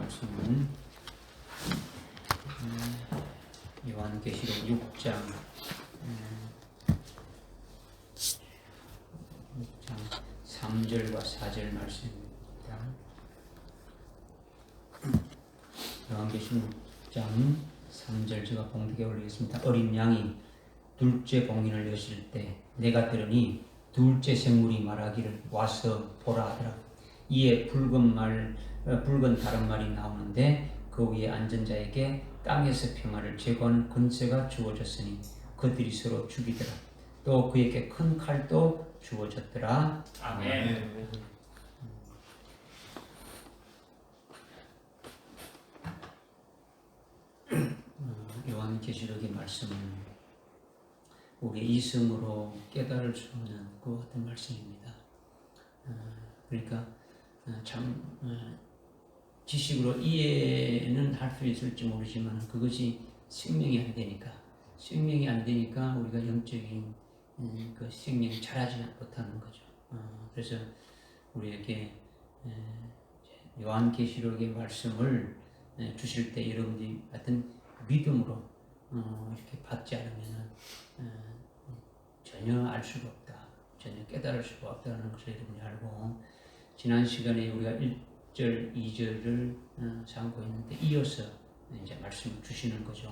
말씀은 요한계시록 6장 3절과 4절 말씀입니다. 요한계시록 6장 3절 제가 봉독해 올리겠습니다. 어린 양이 둘째 봉인을 여실 때 내가 들으니 둘째 생물이 말하기를 와서 보라 하더라. 이에 붉은 다른 말이 나오는데 그 위에 앉은 자에게 땅에서 평화를 제거하는 권세가 주어졌으니 그들이 서로 죽이더라. 또 그에게 큰 칼도 주어졌더라. 아멘. 요한계시록의 말씀은 우리 이성으로 깨달을 수 없는 그 같은 말씀입니다. 그러니까 참 지식으로 이해는 할 수 있을지 모르지만 그것이 생명이 안 되니까 우리가 영적인 그 생명이 자라지 못하는 거죠. 그래서 우리에게 요한계시록의 말씀을 주실 때 여러분들이 같은 믿음으로 이렇게 받지 않으면 전혀 알 수가 없다, 전혀 깨달을 수가 없다는 것을 여러분이 알고, 지난 시간에 우리가 1절, 2절을 상고했는데 이어서 이제 말씀을 주시는 거죠.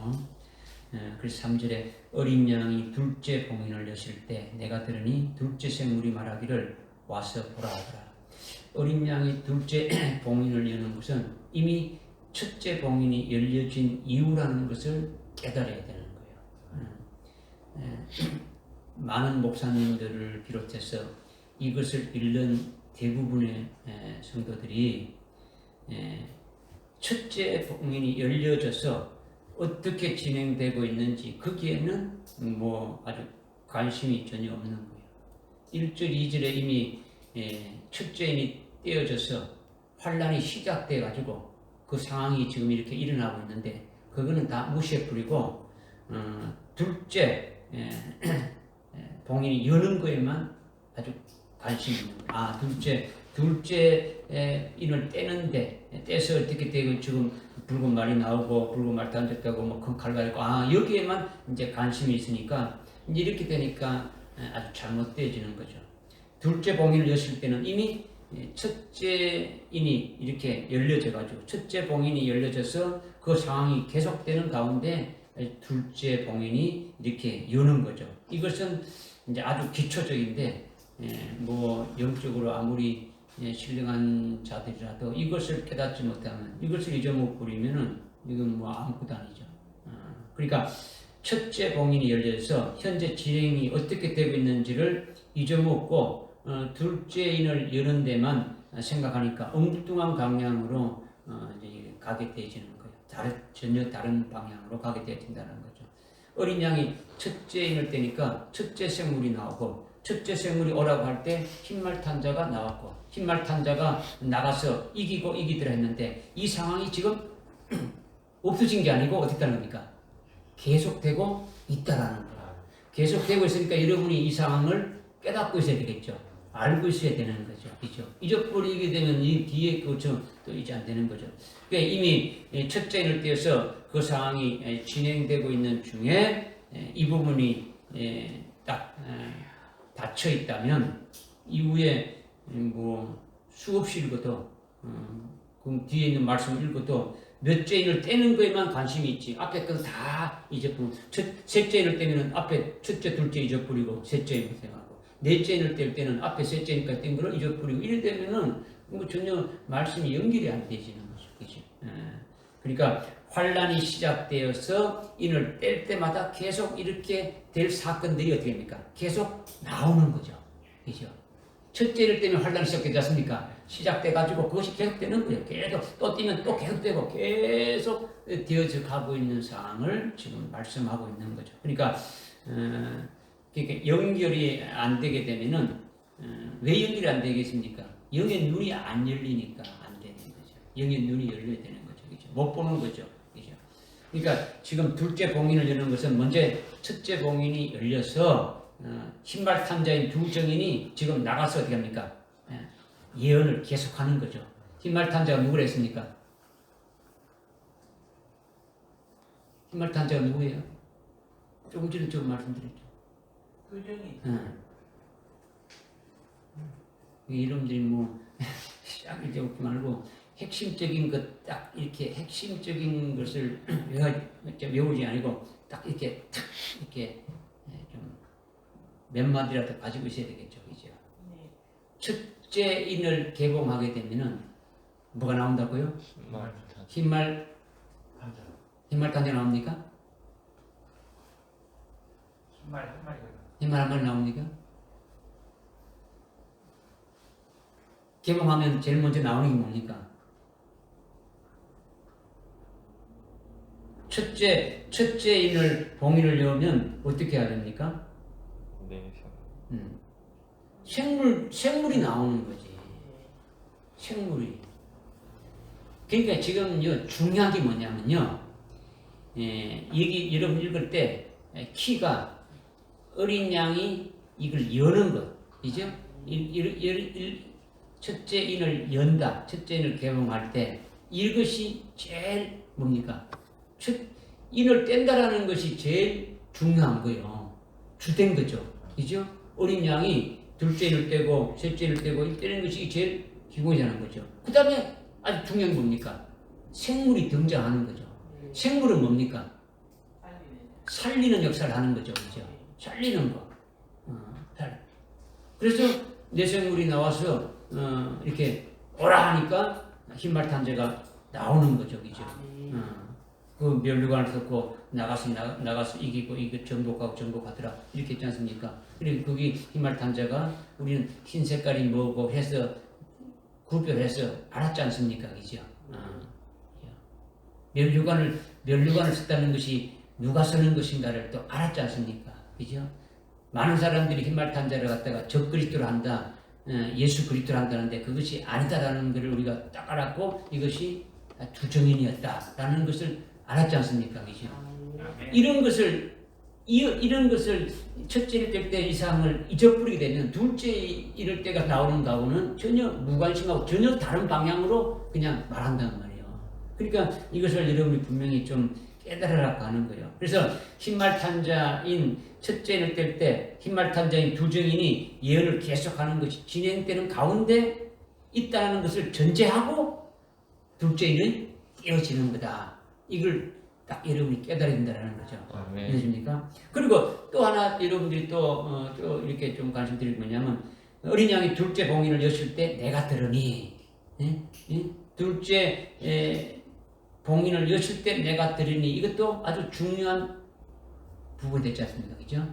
그래서 3절에 어린 양이 둘째 봉인을 여실 때 내가 들으니 둘째 생물이 말하기를 와서 보라 하더라. 어린 양이 둘째 봉인을 여는 것은 이미 첫째 봉인이 열려진 이유라는 것을 깨달아야 되는 거예요. 많은 목사님들을 비롯해서 이것을 읽는 대부분의 성도들이 첫째 봉인이 열려져서 어떻게 진행되고 있는지 거기에는 뭐 아주 관심이 전혀 없는 거예요. 1절, 2절에 이미 첫째인이 떼어져서 환란이 시작돼 가지고 그 상황이 지금 이렇게 일어나고 있는데 그거는 다 무시해버리고 둘째 봉인이 여는 거에만 아주 관심이 있는 거예요. 둘째 인을 떼는데 떼서 어떻게 되고 지금 붉은 말이 나오고 붉은 말 던졌다고 뭐 큰 칼 가지고 여기에만 이제 관심이 있으니까 이제 이렇게 되니까 아주 잘못되어지는 거죠. 둘째 봉인을 여실 때는 이미 첫째 인이 이렇게 열려져 가지고 첫째 봉인이 열려져서 그 상황이 계속되는 가운데 둘째 봉인이 이렇게 여는 거죠. 이것은 이제 아주 기초적인데 뭐 영적으로 아무리 신령한 자들이라도 이것을 깨닫지 못하면, 이것을 잊어먹고 버리면은 이건 뭐 아무것도 아니죠. 그러니까 첫째 봉인이 열려서 현재 진행이 어떻게 되고 있는지를 잊어먹고 둘째인을 여는 데만 생각하니까 엉뚱한 방향으로 이제 가게 되어지는 거예요. 전혀 다른 방향으로 가게 되어진다는 거죠. 어린 양이 첫째인을 떼니까 첫째 생물이 나오고, 첫째 생물이 오라고 할 때 흰말 탄 자가 나왔고, 흰말 탄 자가 나가서 이기더라 했는데 이 상황이 지금 없어진 게 아니고 어떻게 하는 겁니까? 계속되고 있다라는 거예요. 계속되고 있으니까 여러분이 이 상황을 깨닫고 있어야 되겠죠. 알고 있어야 되는 거죠. 그죠? 잊어버리게 되면 이 뒤에 그것은 또 이제 안 되는 거죠. 그러니까 이미 첫째인을 떼어서 그 상황이 진행되고 있는 중에 이 부분이 딱 닫혀 있다면 이후에 뭐 수없이 읽어도 그 뒤에 있는 말씀을 읽어도 몇째인을 떼는 거에만 관심이 있지 앞에 건 다 잊어버리고, 셋째인을 떼면 앞에 첫째, 둘째 잊어버리고 셋째인 생각하고, 넷째인을 뗄 때는 앞에 셋째인까지 뗀 거를 잊어버리고, 이래 되면은 뭐 전혀 말씀이 연결이 안 되지는 거죠. 그죠? 그러니까 환란이 시작되어서 인을 뗄 때마다 계속 이렇게 될 사건들이 어떻게 됩니까? 계속 나오는 거죠. 그죠? 첫째를 떼면 환란이 시작되지 않습니까? 시작돼가지고 그것이 계속되는 거예요. 계속 또 떼면 또 계속되고 계속 되어져 가고 있는 상황을 지금 말씀하고 있는 거죠. 그러니까 연결이 안 되게 되면은 왜 연결이 안 되겠습니까? 영의 눈이 안 열리니까 안 되는 거죠. 영의 눈이 열려야 되는 거죠. 그죠? 못 보는 거죠. 그죠? 그러니까 지금 둘째 봉인을 여는 것은 먼저 첫째 봉인이 열려서 신발 탄자인 두 정인이 지금 나가서 어떻게 합니까? 예언을 계속하는 거죠. 신발 탄자가 누구를 했습니까? 흰말탄자가 누구예요? 조금 전에 저 말씀드렸죠. 표정이. 이름들이 뭐 싹 이렇게 없지 말고 핵심적인 것 딱 이렇게 핵심적인 것을 외우지 아니고 딱 이렇게 탁 이렇게 좀 몇 마디라도 가지고 있어야 되겠죠, 그죠? 네. 첫째 인을 개봉하게 되면은 뭐가 나온다고요? 흰말탄자 나옵니까? 흰말 한 마리가. 흰말 한 마리 나옵니까? 개봉하면 제일 먼저 나오는 게 뭡니까? 첫째 인을 봉인을 넣으면 어떻게 해야 됩니까? 생물이 나오는 거지. 생물이. 그러니까 지금요 중요한 게 뭐냐면요. 여기 여러분 읽을 때 키가 어린 양이 이걸 여는 것, 그죠? 첫째 인을 연다, 첫째 인을 개봉할 때 이것이 제일 뭡니까? 첫 인을 뗀다라는 것이 제일 중요한 거예요. 주된 거죠, 그죠? 어린 양이 둘째 인을 떼고 셋째 인을 떼고 이 떼는 것이 제일 기본이라는 거죠. 그 다음에 아주 중요한 게 뭡니까? 생물이 등장하는 거죠. 생물은 뭡니까? 살리는 역사를 하는 거죠, 그죠? 살리는 거. 그래서 내생물이 나와서 이렇게 오라 하니까 흰말탄자가 나오는 거죠, 그죠? 그 면류관을 섞고 나가서 이기고 정복하더라 이렇게 했지 않습니까? 그리고 거기 흰말탄자가 우리는 흰 색깔이 뭐고 해서 구별해서 알았지 않습니까, 그죠? 면류관을 썼다는 것이 누가 쓰는 것인가를 또 알았지 않습니까, 그죠? 많은 사람들이 흰말탄자를 갖다가 적그리스도로 한다, 예수 그리스도로 한다는데 그것이 아니다라는 것을 우리가 딱 알았고 이것이 주정인이었다라는 것을 알았지 않습니까, 그죠? 이런 것을 첫째 뗄 때 이상을 잊어버리게 되면 둘째 이럴 때가 나오는 가오는 전혀 무관심하고 전혀 다른 방향으로 그냥 말한단 말이에요. 그러니까 이것을 여러분이 분명히 좀 깨달으라고 하는 거예요. 그래서 흰말탄자인 첫째를 뗄 때 흰말탄자인 두 증인이 예언을 계속하는 것이 진행되는 가운데 있다는 것을 전제하고 둘째인은 깨어지는 거다. 이걸 딱 여러분이 깨달아야 된다는 거죠. 이해되십니까? 그리고 또 하나 여러분들이 또 이렇게 좀 관심 드릴 뭐냐면 어린 양이 둘째 봉인을 였을 때 내가 들으니 둘째 봉인을 였을 때 내가 들으니 이것도 아주 중요한 부분이 됐지 않습니까? 그죠?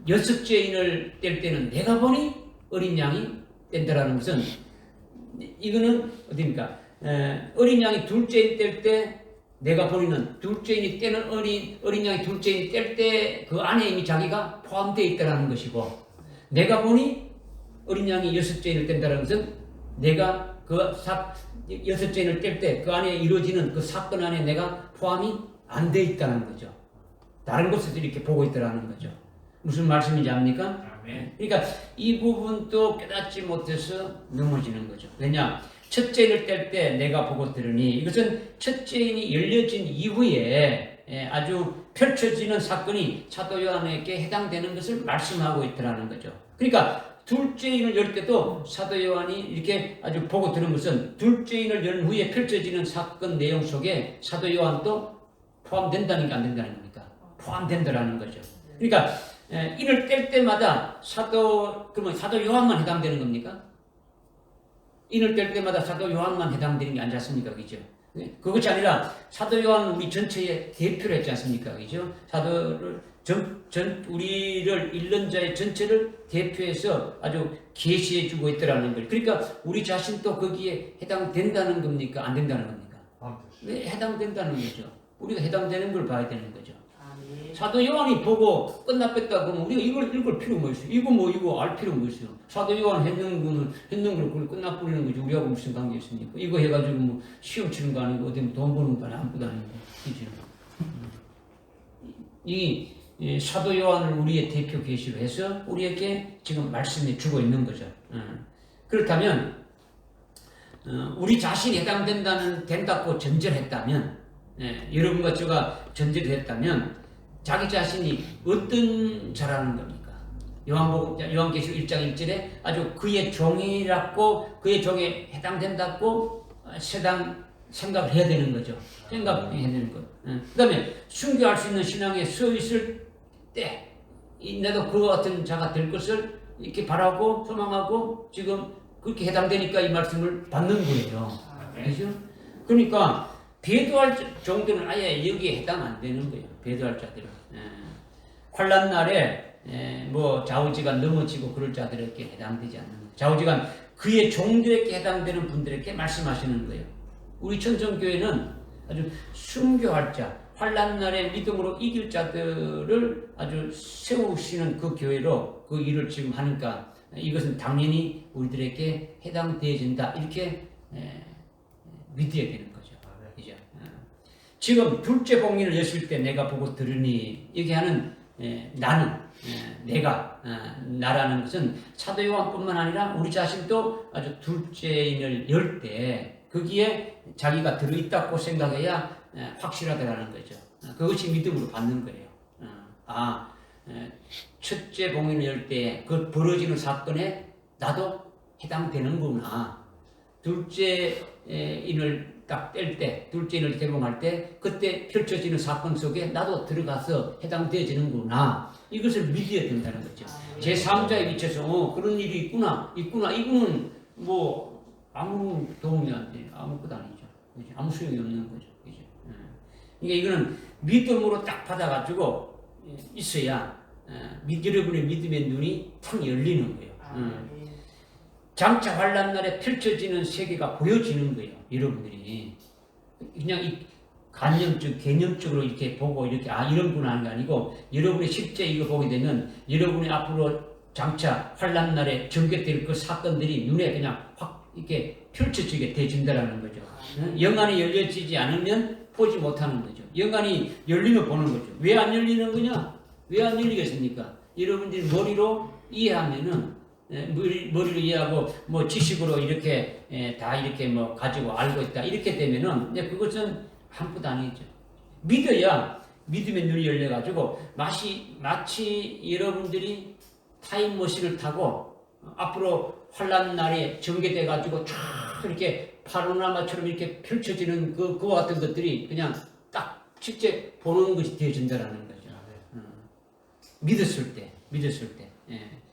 여섯째 인을 뗄 때는 내가 보니 어린 양이 뗀다라는 것은 이거는 어디입니까? 어린 양이 둘째 인 뗄 때 내가 보니는 둘째 인이 떼는 어린 양이 둘째 인이 뗄 때 그 안에 이미 자기가 포함되어 있다는 것이고 내가 보니 어린 양이 여섯째 인을 뗀다는 것은 내가 여섯째 인을 뗄 때 그 안에 이루어지는 그 사건 안에 내가 포함이 안 돼 있다는 거죠. 다른 것을 이렇게 보고 있다는 거죠. 무슨 말씀인지 압니까? 그러니까 이 부분도 깨닫지 못해서 넘어지는 거죠. 왜냐? 첫째 인을 뗄 때 내가 보고 들으니 이것은 첫째 인이 열려진 이후에 아주 펼쳐지는 사건이 사도 요한에게 해당되는 것을 말씀하고 있다는 거죠. 그러니까 둘째 인을 열 때도 사도 요한이 이렇게 아주 보고 들은 것은 둘째 인을 연 후에 펼쳐지는 사건 내용 속에 사도 요한도 포함된다는 게 안 된다는 겁니까? 포함된다는 거죠. 그러니까 인을 뗄 때마다 그러면 사도 요한만 해당되는 겁니까? 인을 뗄 때마다 사도 요한만 해당되는 게 아니지 않습니까? 그죠? 그것이 아니라 사도 요한은 우리 전체의 대표를 했지 않습니까? 그죠? 우리를 읽는 자의 전체를 대표해서 아주 계시해 주고 있더라는 거예요. 그러니까 우리 자신도 거기에 해당된다는 겁니까? 안 된다는 겁니까? 네, 해당된다는 거죠. 우리가 해당되는 걸 봐야 되는 거죠. 사도 요한이 보고 끝났겠다 그러면 우리가 이걸 읽을 필요 뭐 있어요? 이거 알 필요 뭐 있어요? 사도 요한 했는 걸 그걸 끝나버리는 거지. 우리하고 무슨 관계 있습니까? 이거 해가지고 뭐 시험 치는 거 아니고 어디 돈 버는 거 아무것도 아니고. 그죠? 이 사도 요한을 우리의 대표 계시로 해서 우리에게 지금 말씀해 주고 있는 거죠. 그렇다면 우리 자신이 된다고 전제했다면 여러분과 제가 전제를 했다면 자기 자신이 어떤 자라는 겁니까? 요한계시록 1장 1절에 아주 그의 종이라고 그의 종에 해당된다고 생각을 해야 되는 거죠. 생각해야 되는 것. 그 다음에 순교할 수 있는 신앙에 서 있을 때 나도 그와 같은 자가 될 것을 이렇게 바라고 소망하고 지금 그렇게 해당되니까 이 말씀을 받는 거예요. 그죠? 그러니까 배도할 정도는 아예 여기에 해당 안 되는 거예요. 배도할 자들은. 환난 날에 뭐 좌우지간 넘어지고 그럴 자들에게 해당되지 않는 거예요. 좌우지간 그의 종들에게 해당되는 분들에게 말씀하시는 거예요. 우리 천성교회는 아주 순교할 자, 환난 날에 믿음으로 이길 자들을 아주 세우시는 그 교회로 그 일을 지금 하니까 이것은 당연히 우리들에게 해당되어진다. 이렇게 믿어야 되는 거죠. 그죠? 지금 둘째 복리를 였을 때 내가 보고 들으니 얘기하는 나는 내가 나라는 것은 사도 요한뿐만 아니라 우리 자신도 아주 둘째인을 열 때 거기에 자기가 들어있다고 생각해야 확실하다라는 거죠. 그것이 믿음으로 받는 거예요. 첫째 봉인을 열 때 그 벌어지는 사건에 나도 해당되는구나. 둘째 인을 딱 뗄 때, 둘째 인을 개봉할 때 그때 펼쳐지는 사건 속에 나도 들어가서 해당되어지는구나. 이것을 믿어야 된다는 거죠. 제3자에 비춰서 그런 일이 있구나. 이거는 뭐 아무 도움이 안 돼. 아무것도 아니죠. 그죠? 아무 소용이 없는 거죠. 그죠? 그러니까 이거는 믿음으로 딱 받아가지고 있어야 여러분의 믿음의 눈이 탁 열리는 거예요. 장차 환난 날에 펼쳐지는 세계가 보여지는 거예요. 여러분들이 그냥 이 개념적으로 이렇게 보고 이렇게 이런구나 하는 게 아니고 여러분이 실제 이거 보게 되면 여러분이 앞으로 장차 환난 날에 전개될 그 사건들이 눈에 그냥 확 이렇게 펼쳐지게 되진다라는 거죠. 영안이 열려지지 않으면 보지 못하는 거죠. 영안이 열리면 보는 거죠. 왜 안 열리는 거냐? 왜 안 열리겠습니까? 여러분들이 머리로 이해하면은 머리로 이해하고 뭐 지식으로 이렇게 다 이렇게 뭐 가지고 알고 있다 이렇게 되면은 그것은 아무것도 아니죠. 믿어야 믿음의 눈이 열려가지고 마치 여러분들이 타임머신을 타고 앞으로 환난 날에 전개돼 가지고 쫙 이렇게 파노라마처럼 이렇게 펼쳐지는 그와 같은 것들이 그냥 딱 실제 보는 것이 되어진다라는 거죠. 믿었을 때.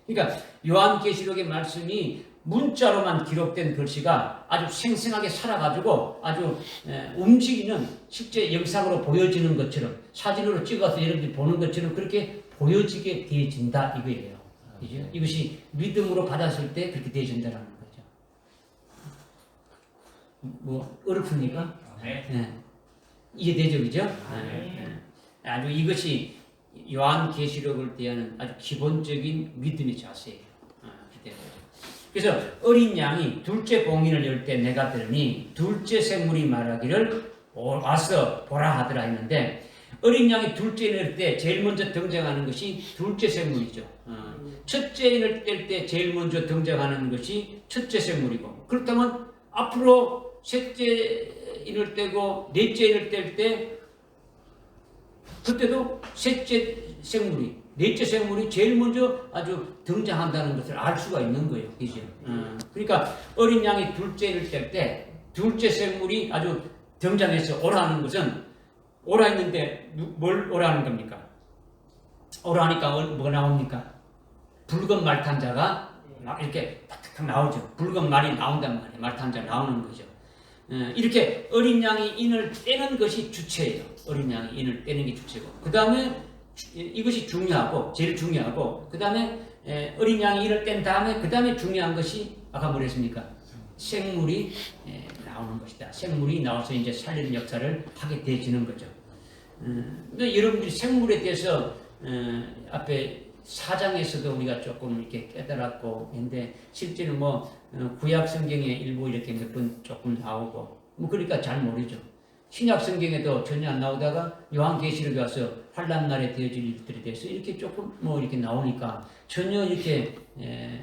그러니까 요한계시록의 말씀이 문자로만 기록된 글씨가 아주 생생하게 살아가지고 아주 움직이는 실제 영상으로 보여지는 것처럼 사진으로 찍어서 여러분들이 보는 것처럼 그렇게 보여지게 되어진다 이거예요. 그죠? 이것이 믿음으로 받았을 때 그렇게 되어진다는 거죠. 뭐 어렵습니까? 네. 이해되죠, 그죠? 아주 이것이 요한계시록을 대하는 아주 기본적인 믿음의 자세예요. 그래서 어린 양이 둘째 봉인을 열 때 내가 들으니 둘째 생물이 말하기를 와서 보라 하더라 했는데 어린 양이 둘째 인을 열 때 제일 먼저 등장하는 것이 둘째 생물이죠. 첫째 인을 뗄 때 제일 먼저 등장하는 것이 첫째 생물이고 그렇다면 앞으로 셋째 인을 떼고 넷째 인을 뗄 때 그때도 셋째 생물이 넷째 생물이 제일 먼저 아주 등장한다는 것을 알 수가 있는 거예요. 그죠? 그러니까 어린 양이 둘째를 뗄 때 둘째 생물이 아주 등장해서 오라는 것은 오라 했는데 뭘 오라는 겁니까? 오라 하니까 뭐가 나옵니까? 붉은 말탄자가 막 이렇게 탁탁 나오죠. 붉은 말이 나온단 말이에요. 말탄자 나오는 거죠. 이렇게 어린 양이 인을 떼는 것이 주체예요. 어린 양이 인을 떼는 게 주체고 그 다음에 이것이 중요하고 제일 중요하고 그 다음에 어린 양이 인을 뗀 다음에 그 다음에 중요한 것이 아까 뭐랬습니까? 생물이 나오는 것이다. 생물이 나와서 이제 살리는 역사를 하게 되어지는 거죠. 근데 여러분들이 생물에 대해서 앞에 4장에서도 우리가 조금 이렇게 깨달았고 했는데 실제는 뭐 구약 성경에 일부 이렇게 몇 번 조금 나오고 뭐 그러니까 잘 모르죠. 신약 성경에도 전혀 안 나오다가 요한계시록에 와서 환난 날에 되어질 일들에 대해서 이렇게 조금 뭐 이렇게 나오니까 전혀 이렇게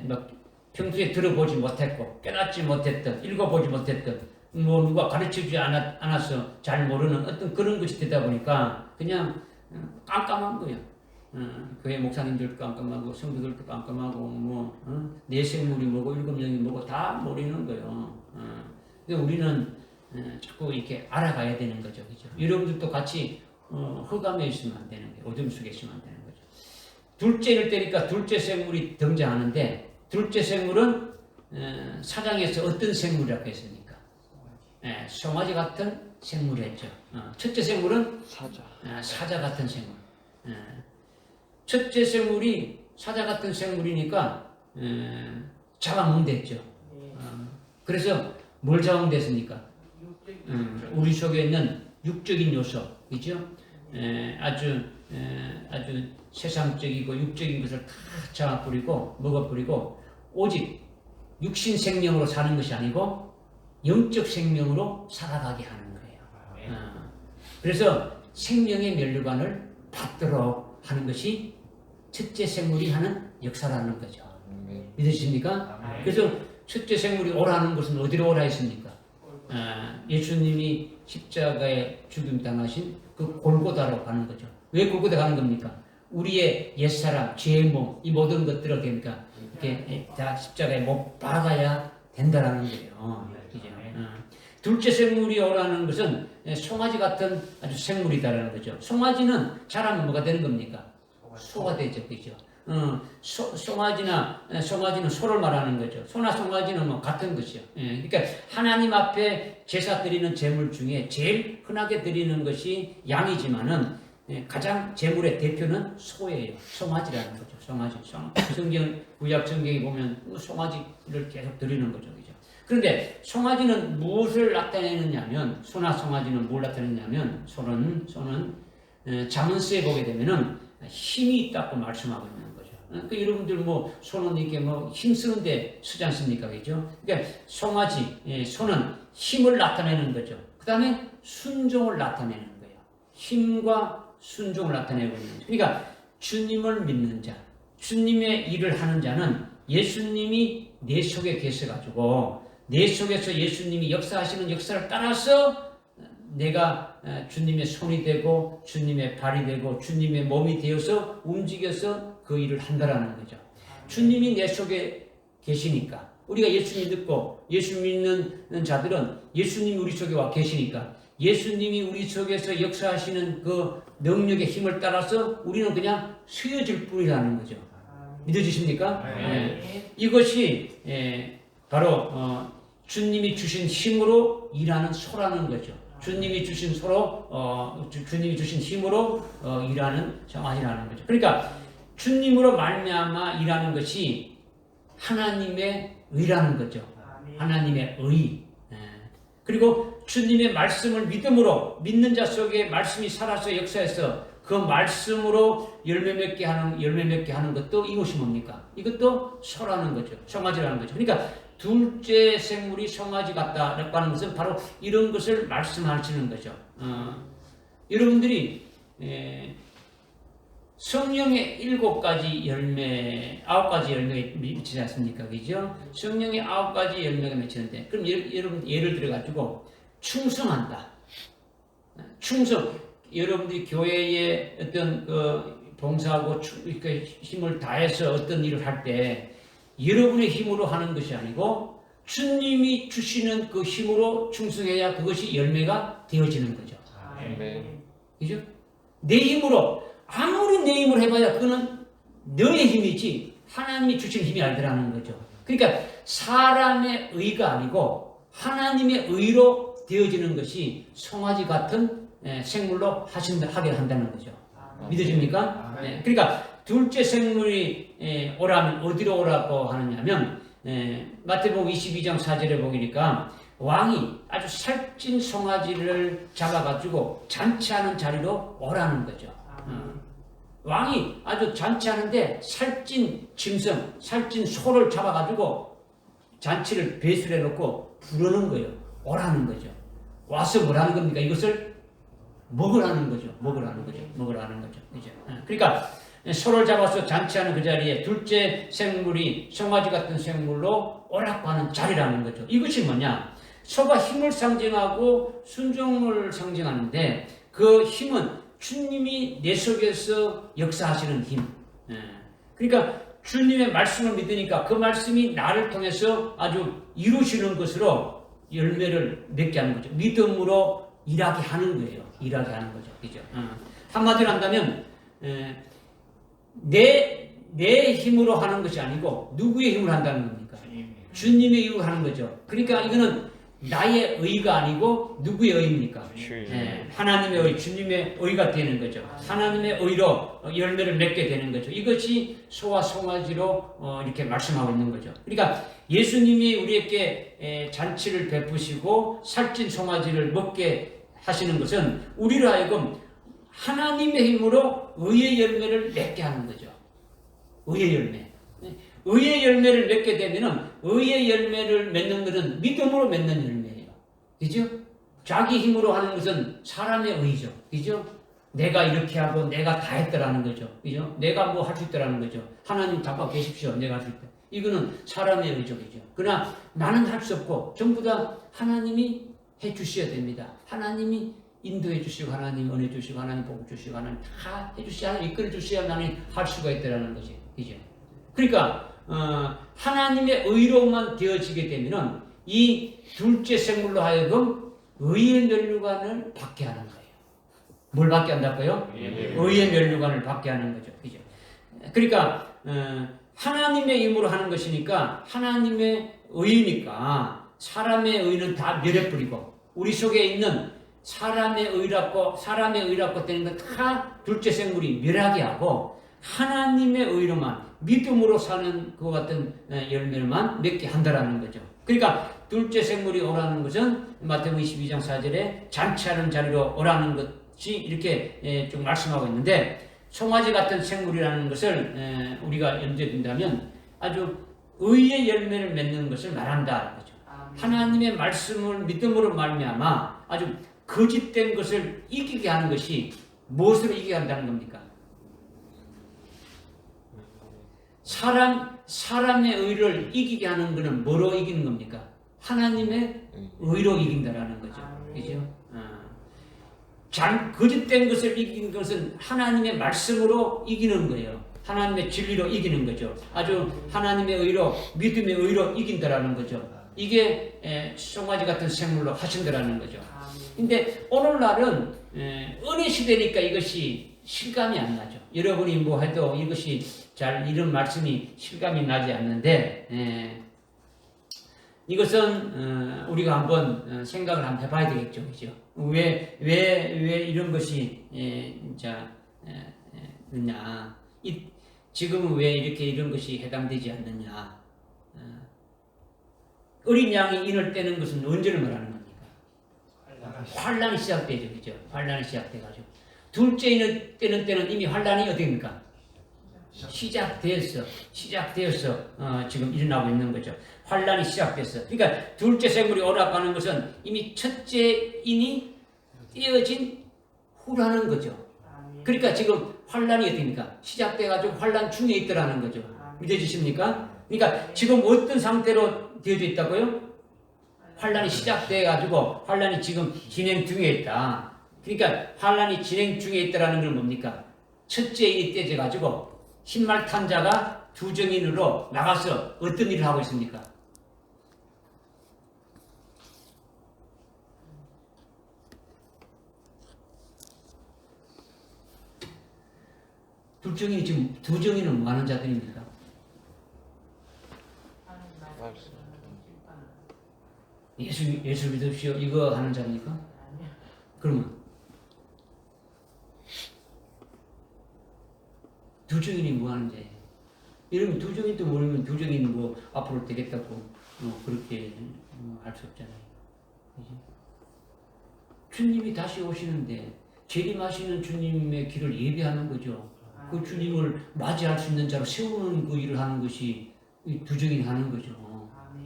막 평소에 들어보지 못했고 깨닫지 못했던 읽어보지 못했던 뭐 누가 가르쳐주지 않아서 잘 모르는 어떤 그런 것이 되다 보니까 그냥 깜깜한 거예요. 교회 목사님들도 깜깜하고 성도들도 깜깜하고 뭐 내생물이 뭐고 일곱령이 뭐고 다 모르는 거예요. 근데 우리는 자꾸 이렇게 알아가야 되는 거죠, 그죠? 여러분들도 같이 흑암에 있으면 안 되는 거예요. 어둠 속에 있으면 안 되는 거죠. 둘째를 때니까 둘째 생물이 등장하는데 둘째 생물은 사장에서 어떤 생물이라고 했습니까? 송아지 같은 생물이었죠. 첫째 생물은 사자 같은 생물. 첫째 생물이 사자 같은 생물이니까 잡아먹됐죠. 그래서 뭘 잡아먹됐습니까? 우리 속에 있는 육적인 요소, 그죠? 아주 세상적이고 육적인 것을 다 잡아버리고 먹어버리고 오직 육신 생명으로 사는 것이 아니고 영적 생명으로 살아가게 하는 거예요. 그래서 생명의 면류관을 받도록 하는 것이 첫째 생물이 하는 역사라는 거죠. 믿으십니까? 그래서 첫째 생물이 오라는 것은 어디로 오라 했습니까? 예수님이 십자가에 죽임 당하신 그 골고다로 가는 거죠. 왜 골고다 가는 겁니까? 우리의 옛사람, 죄의 몸, 이 모든 것들을 그러니까 이렇게 다 십자가에 못 박아야 된다라는 거예요. 그죠? 둘째 생물이 오라는 것은 송아지 같은 아주 생물이다라는 거죠. 송아지는 자라면 뭐가 되는 겁니까? 소가 되죠, 그죠? 송아지는 소를 말하는 거죠. 소나 송아지는 뭐 같은 것이요. 그러니까 하나님 앞에 제사 드리는 제물 중에 제일 흔하게 드리는 것이 양이지만은 가장 제물의 대표는 소예요. 송아지라는 거죠. 송아지. 성경 구약 성경에 보면 송아지를 계속 드리는 거죠, 그죠? 그런데 송아지는 무엇을 나타내느냐면 소나 송아지는 뭘 나타내느냐면 소는 잠언서에 보게 되면은 힘이 있다고 말씀하고 있는 거죠. 그러니까 여러분들 뭐 소는 이렇게 뭐 힘쓰는데 쓰지 않습니까, 그죠? 그러니까 송아지, 소는 힘을 나타내는 거죠. 그 다음에 순종을 나타내는 거예요. 힘과 순종을 나타내고 있는 거죠. 그러니까 주님을 믿는 자, 주님의 일을 하는 자는 예수님이 내 속에 계셔가지고 내 속에서 예수님이 역사하시는 역사를 따라서 내가 주님의 손이 되고 주님의 발이 되고 주님의 몸이 되어서 움직여서 그 일을 한다라는 거죠. 주님이 내 속에 계시니까 우리가 예수님 듣고 예수 믿는 자들은 예수님이 우리 속에 와 계시니까 예수님이 우리 속에서 역사하시는 그 능력의 힘을 따라서 우리는 그냥 쓰여질 뿐이라는 거죠. 믿어지십니까? 이것이 바로 주님이 주신 힘으로 일하는 소라는 거죠. 주님이 주신 주님이 주신 힘으로 일하는 정한이라는 거죠. 그러니까 주님으로 말미암아 일하는 것이 하나님의 의라는 거죠. 하나님의 의. 그리고 주님의 말씀을 믿음으로 믿는 자 속에 말씀이 살아서 역사해서 그 말씀으로 열매 맺게 하는 것도 이것이 뭡니까? 이것도 소라는 거죠. 송아지라는 거죠. 그러니까 둘째 생물이 송아지 같다라고 하는 것은 바로 이런 것을 말씀하시는 거죠. 여러분들이 성령의 9가지 열매, 9가지 열매가 미치지 않습니까? 그죠? 성령의 9가지 열매가 미치는데, 그럼 여러분 예를 들어가지고 충성한다. 충성. 여러분들이 교회에 어떤 봉사하고 힘을 다해서 어떤 일을 할 때 여러분의 힘으로 하는 것이 아니고 주님이 주시는 그 힘으로 충성해야 그것이 열매가 되어지는 거죠. 그죠? 내 힘으로 아무리 내 힘으로 해봐야 그거는 너의 힘이지 하나님이 주신 힘이 아니라는 거죠. 그러니까 사람의 의가 아니고 하나님의 의로 되어지는 것이 송아지 같은 생물로 하게 한다는 거죠. 믿어집니까? 그러니까 둘째 생물이 오라면 어디로 오라고 하느냐면 마태복음 22장 4절에 보니까 왕이 아주 살찐 송아지를 잡아가지고 잔치하는 자리로 오라는 거죠. 왕이 아주 잔치하는데 살찐 짐승, 살찐 소를 잡아가지고 잔치를 배설해 놓고 부르는 거예요. 오라는 거죠. 와서 뭐라는 겁니까? 이것을 먹으라는 거죠. 먹으라는 거죠. 그죠? 그러니까 소를 잡아서 잔치하는 그 자리에 둘째 생물이 송아지 같은 생물로 오라고 하는 자리라는 거죠. 이것이 뭐냐? 소가 힘을 상징하고 순종을 상징하는데 그 힘은 주님이 내 속에서 역사하시는 힘. 그러니까 주님의 말씀을 믿으니까 그 말씀이 나를 통해서 아주 이루시는 것으로 열매를 맺게 하는 거죠. 믿음으로 일하게 하는 거예요. 일하게 하는 거죠. 그죠? 한마디로 한다면 내 힘으로 하는 것이 아니고 누구의 힘으로 한다는 겁니까? 주님의 힘으로 하는 거죠. 그러니까 이거는 나의 의가 아니고 누구의 의입니까? 하나님의 의, 주님의 의가 되는 거죠. 하나님의 의로 열매를 맺게 되는 거죠. 이것이 소와 송아지로 이렇게 말씀하고 있는 거죠. 그러니까 예수님이 우리에게 잔치를 베푸시고 살찐 송아지를 먹게 하시는 것은 우리로 하여금 하나님의 힘으로 의의 열매를 맺게 하는 거죠. 의의 열매. 의의 열매를 맺게 되면은 의의 열매를 맺는 것은 믿음으로 맺는 열매예요. 그죠? 자기 힘으로 하는 것은 사람의 의죠. 그죠? 내가 이렇게 하고 내가 다 했더라는 거죠. 그죠? 내가 뭐 할 수 있더라는 거죠. 하나님 답답 계십시오. 내가 할 수 있다. 이거는 사람의 의죠. 그죠? 그러나 나는 할 수 없고 전부 다 하나님이 해 주셔야 됩니다. 하나님이 인도해 주시고 하나님 은혜 주시고 하나님 복 주시고 하나님 다 해 주셔야 하나님 이끌어 주셔야 나는 할 수가 있다라는 거죠. 그죠? 그러니까 하나님의 의로만 되어지게 되면은 이 둘째 생물로 하여금 의의 면류관을 받게 하는 거예요. 뭘 받게 한다고요? 의의 면류관을 받게 하는 거죠. 그죠? 그러니까 하나님의 힘으로 하는 것이니까 하나님의 의니까 사람의 의는 다 멸해버리고 우리 속에 있는 사람의 의라고 되는 건 다 둘째 생물이 멸하게 하고 하나님의 의로만 믿음으로 사는 것 같은 열매만 맺게 한다라는 거죠. 그러니까 둘째 생물이 오라는 것은 마태복음 22장 4절에 잔치하는 자리로 오라는 것이 이렇게 좀 말씀하고 있는데 송아지 같은 생물이라는 것을 우리가 염두에 둔다면 아주 의의 열매를 맺는 것을 말한다는 거죠. 하나님의 말씀을 믿음으로 말미암아 아주 거짓된 것을 이기게 하는 것이 무엇으로 이기게 한다는 겁니까? 사람의 의를 이기게 하는 것은 뭐로 이기는 겁니까? 하나님의 의로 이긴다라는 거죠. 그죠? 거짓된 것을 이기는 것은 하나님의 말씀으로 이기는 거예요. 하나님의 진리로 이기는 거죠. 아주 하나님의 의로, 믿음의 의로 이긴다라는 거죠. 이게 송아지 같은 생물로 하신다라는 거죠. 근데 오늘날은 은혜 시대니까 이것이 실감이 안 나죠. 여러분이 뭐 해도 이것이 잘 이런 말씀이 실감이 나지 않는데 이것은 우리가 한번 생각을 한번 해봐야 되겠죠, 그죠? 왜 이런 것이 느냐? 지금은 왜 이렇게 이런 것이 해당되지 않느냐? 어린 양이 인을 떼는 것은 언제를 말하는 겁니까? 환란이 시작되죠, 그죠? 환란이 시작돼가지고 둘째 인을 떼는 때는 이미 환란이 어디입니까? 시작되었어. 지금 일어나고 있는 거죠. 환란이 시작됐어. 그러니까 둘째 생물이 오락가는 것은 이미 첫째 인이 떼어진 후라는 거죠. 그러니까 지금 환란이 어디입니까? 시작돼가지고 환란 중에 있더라는 거죠. 믿어지십니까? 그러니까 지금 어떤 상태로 되어져 있다고요? 환란이 시작돼가지고 환란이 지금 진행 중에 있다. 그러니까 환란이 진행 중에 있다라는 건 뭡니까? 첫째 인이 떼져가지고 흰말 탄 자가 두 정인으로 나가서 어떤 일을 하고 있습니까? 두 정인은 뭐 하는 자들입니까? 예수 믿으십시오. 이거 하는 자입니까? 그러면 두 정인이 뭐 하는지 이러면 두 정인도 모르면 두 정인 뭐 앞으로 되겠다고 그렇게 할 수 없잖아요. 그치? 주님이 다시 오시는데 재림하시는 주님의 길을 예배하는 거죠. 그 주님을 맞이할 수 있는 자로 세우는 그 일을 하는 것이 두 정인이 하는 거죠.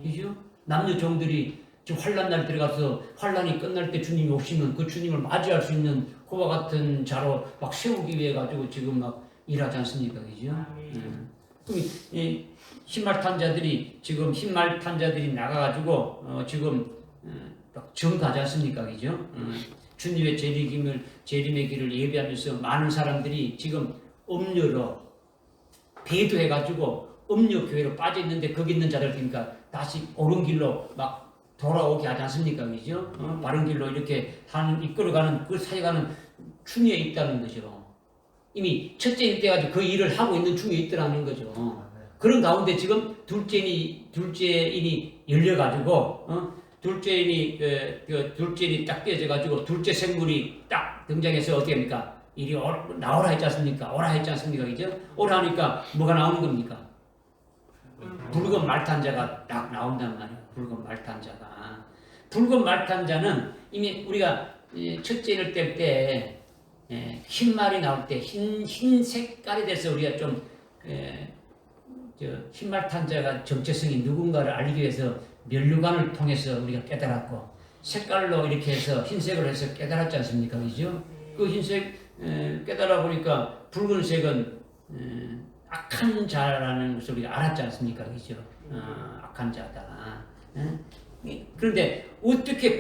그죠? 남녀 종들이 지금 환란 날 들어가서 환란이 끝날 때 주님이 오시면 그 주님을 맞이할 수 있는 그와 같은 자로 막 세우기 위해 가지고 지금 막 일하지 않습니까? 그죠? 그럼 이 흰말 탄 자들이 지금 흰말 탄 자들이 나가가지고 지금 정가지 않습니까? 그죠? 주님의 재림의 길을 예비하면서 많은 사람들이 지금 음료로 배도해가지고 음료 교회로 빠져 있는데 거기 있는 자들 그러니까 다시 옳은 길로 막 돌아오게 하지 않습니까? 그죠? 바른 길로 이렇게 이끌어가는 그 사역하는 중에 있다는 거죠. 이미 첫째인 때가지고 그 일을 하고 있는 중에 있더라는 거죠. 그런 가운데 지금 둘째인이 열려가지고 둘째인이 딱 떼어져가지고 둘째 생물이 딱 등장해서 어떻게 합니까? 이리 나오라 했지 않습니까? 오라 했지 않습니까? 그죠? 오라 하니까 뭐가 나오는 겁니까? 붉은 말탄자가 딱 나온단 말이에요. 붉은 말탄자가. 붉은 말탄자는 이미 우리가 첫째를 뗄 때 흰 말이 나올 때 흰 색깔이 돼서 우리가 좀 흰말탄자가 정체성이 누군가를 알기 위해서 면류관을 통해서 우리가 깨달았고 색깔로 이렇게 해서 흰색을 해서 깨달았지 않습니까? 그죠? 그 흰색 깨달아 보니까 붉은색은 악한 자라는 것을 우리가 알았지 않습니까? 그죠? 악한 자다. 그런데 어떻게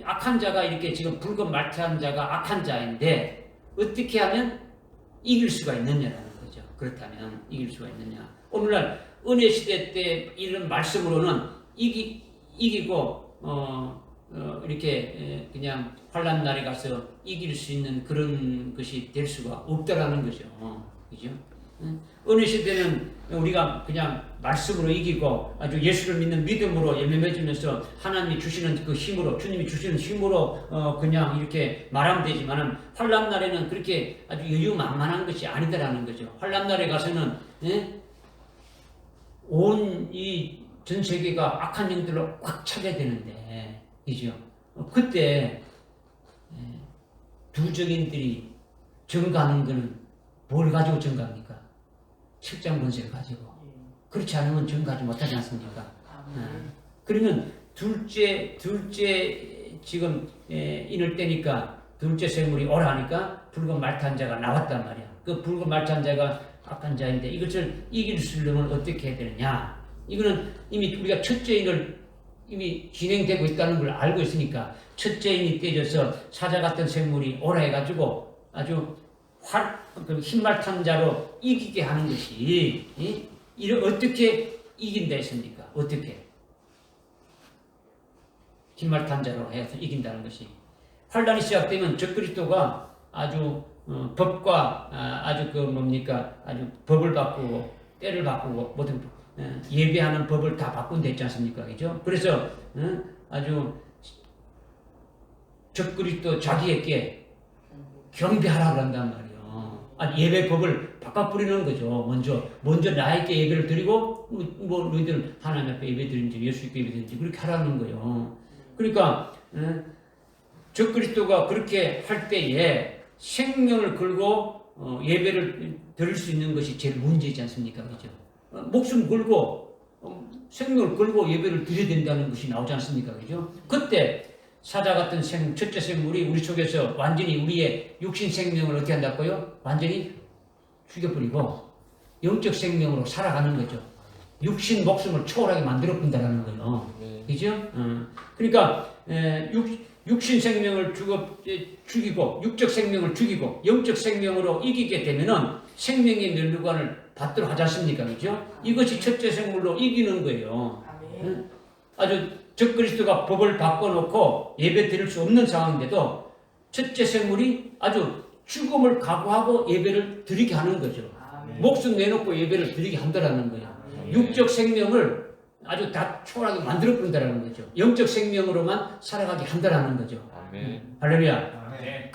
악한 자가 이렇게 지금 붉은 말탄자가 악한 자인데 어떻게 하면 이길 수가 있느냐라는 거죠. 그렇다면 이길 수가 있느냐. 오늘날 은혜 시대 때 이런 말씀으로는 이기고 이렇게 그냥 환난 날에 가서 이길 수 있는 그런 것이 될 수가 없다라는 거죠. 그죠? 어느 시대는 우리가 그냥 말씀으로 이기고 아주 예수를 믿는 믿음으로 열매 맺으면서 하나님이 주시는 그 힘으로 주님이 주시는 힘으로 그냥 이렇게 말하면 되지만은 환난 날에는 그렇게 아주 여유만만한 것이 아니다라는 거죠. 환난 날에 가서는 온 이 전 세계가 악한 영들로 꽉 차게 되는데, 그죠? 그때 두 정인들이 증가하는 것은 뭘 가지고 증가합니까? 책장 권세를 가지고. 그렇지 않으면 증가하지 못하지 않습니까? 그러면 둘째 지금 인을 떼니까 둘째 생물이 오라 하니까 붉은 말탄자가 나왔단 말이야. 그 붉은 말탄자가 악한 자인데 이것을 이길 수 있으면 어떻게 해야 되느냐? 이거는 이미 우리가 첫째인을 이미 진행되고 있다는 걸 알고 있으니까 첫째인이 떼져서 사자 같은 생물이 오라 해가지고 아주 흰말탄자로 이기게 하는 것이 이를 어떻게 이긴다 했습니까? 어떻게? 흰말탄자로 해서 이긴다는 것이 환란이 시작되면 적그리스도가 아주 법과 아주 아주 법을 바꾸고 때를 바꾸고 모든 예배하는 법을 다 바꾼다 했지 않습니까? 그죠? 그래서 아주 적그리스도 자기에게 경배하라고 한단 말이에요. 예배 법을 바꿔 뿌리는 거죠. 먼저 나에게 예배를 드리고 뭐 너희들 하나님 앞에 예배 드리는지 예수님께 예배 드리는지 그렇게 하라는 거예요. 그러니까 적그리스도가 그렇게 할 때에 생명을 걸고 예배를 드릴 수 있는 것이 제일 문제이지 않습니까? 그죠? 목숨 걸고 생명을 걸고 예배를 드려야 된다는 것이 나오지 않습니까? 그죠? 그때 사자 같은 첫째 생물이 우리 속에서 완전히 우리의 육신 생명을 어떻게 한다고요? 완전히 죽여버리고 영적 생명으로 살아가는 거죠. 육신 목숨을 초월하게 만들어 본다는 거예요. 그죠? 그러니까 육신 생명을 죽이고 육적 생명을 죽이고 영적 생명으로 이기게 되면은 생명의 면류관을 받도록 하지 않습니까? 그죠? 이것이 첫째 생물로 이기는 거예요. 아주 적그리스도가 법을 바꿔놓고 예배 드릴 수 없는 상황인데도 첫째 생물이 아주 죽음을 각오하고 예배를 드리게 하는 거죠. 목숨 내놓고 예배를 드리게 한다라는 거예요. 육적 생명을 아주 다 초월하게 만들어 본다라는 거죠. 영적 생명으로만 살아가게 한다라는 거죠. 할렐루야.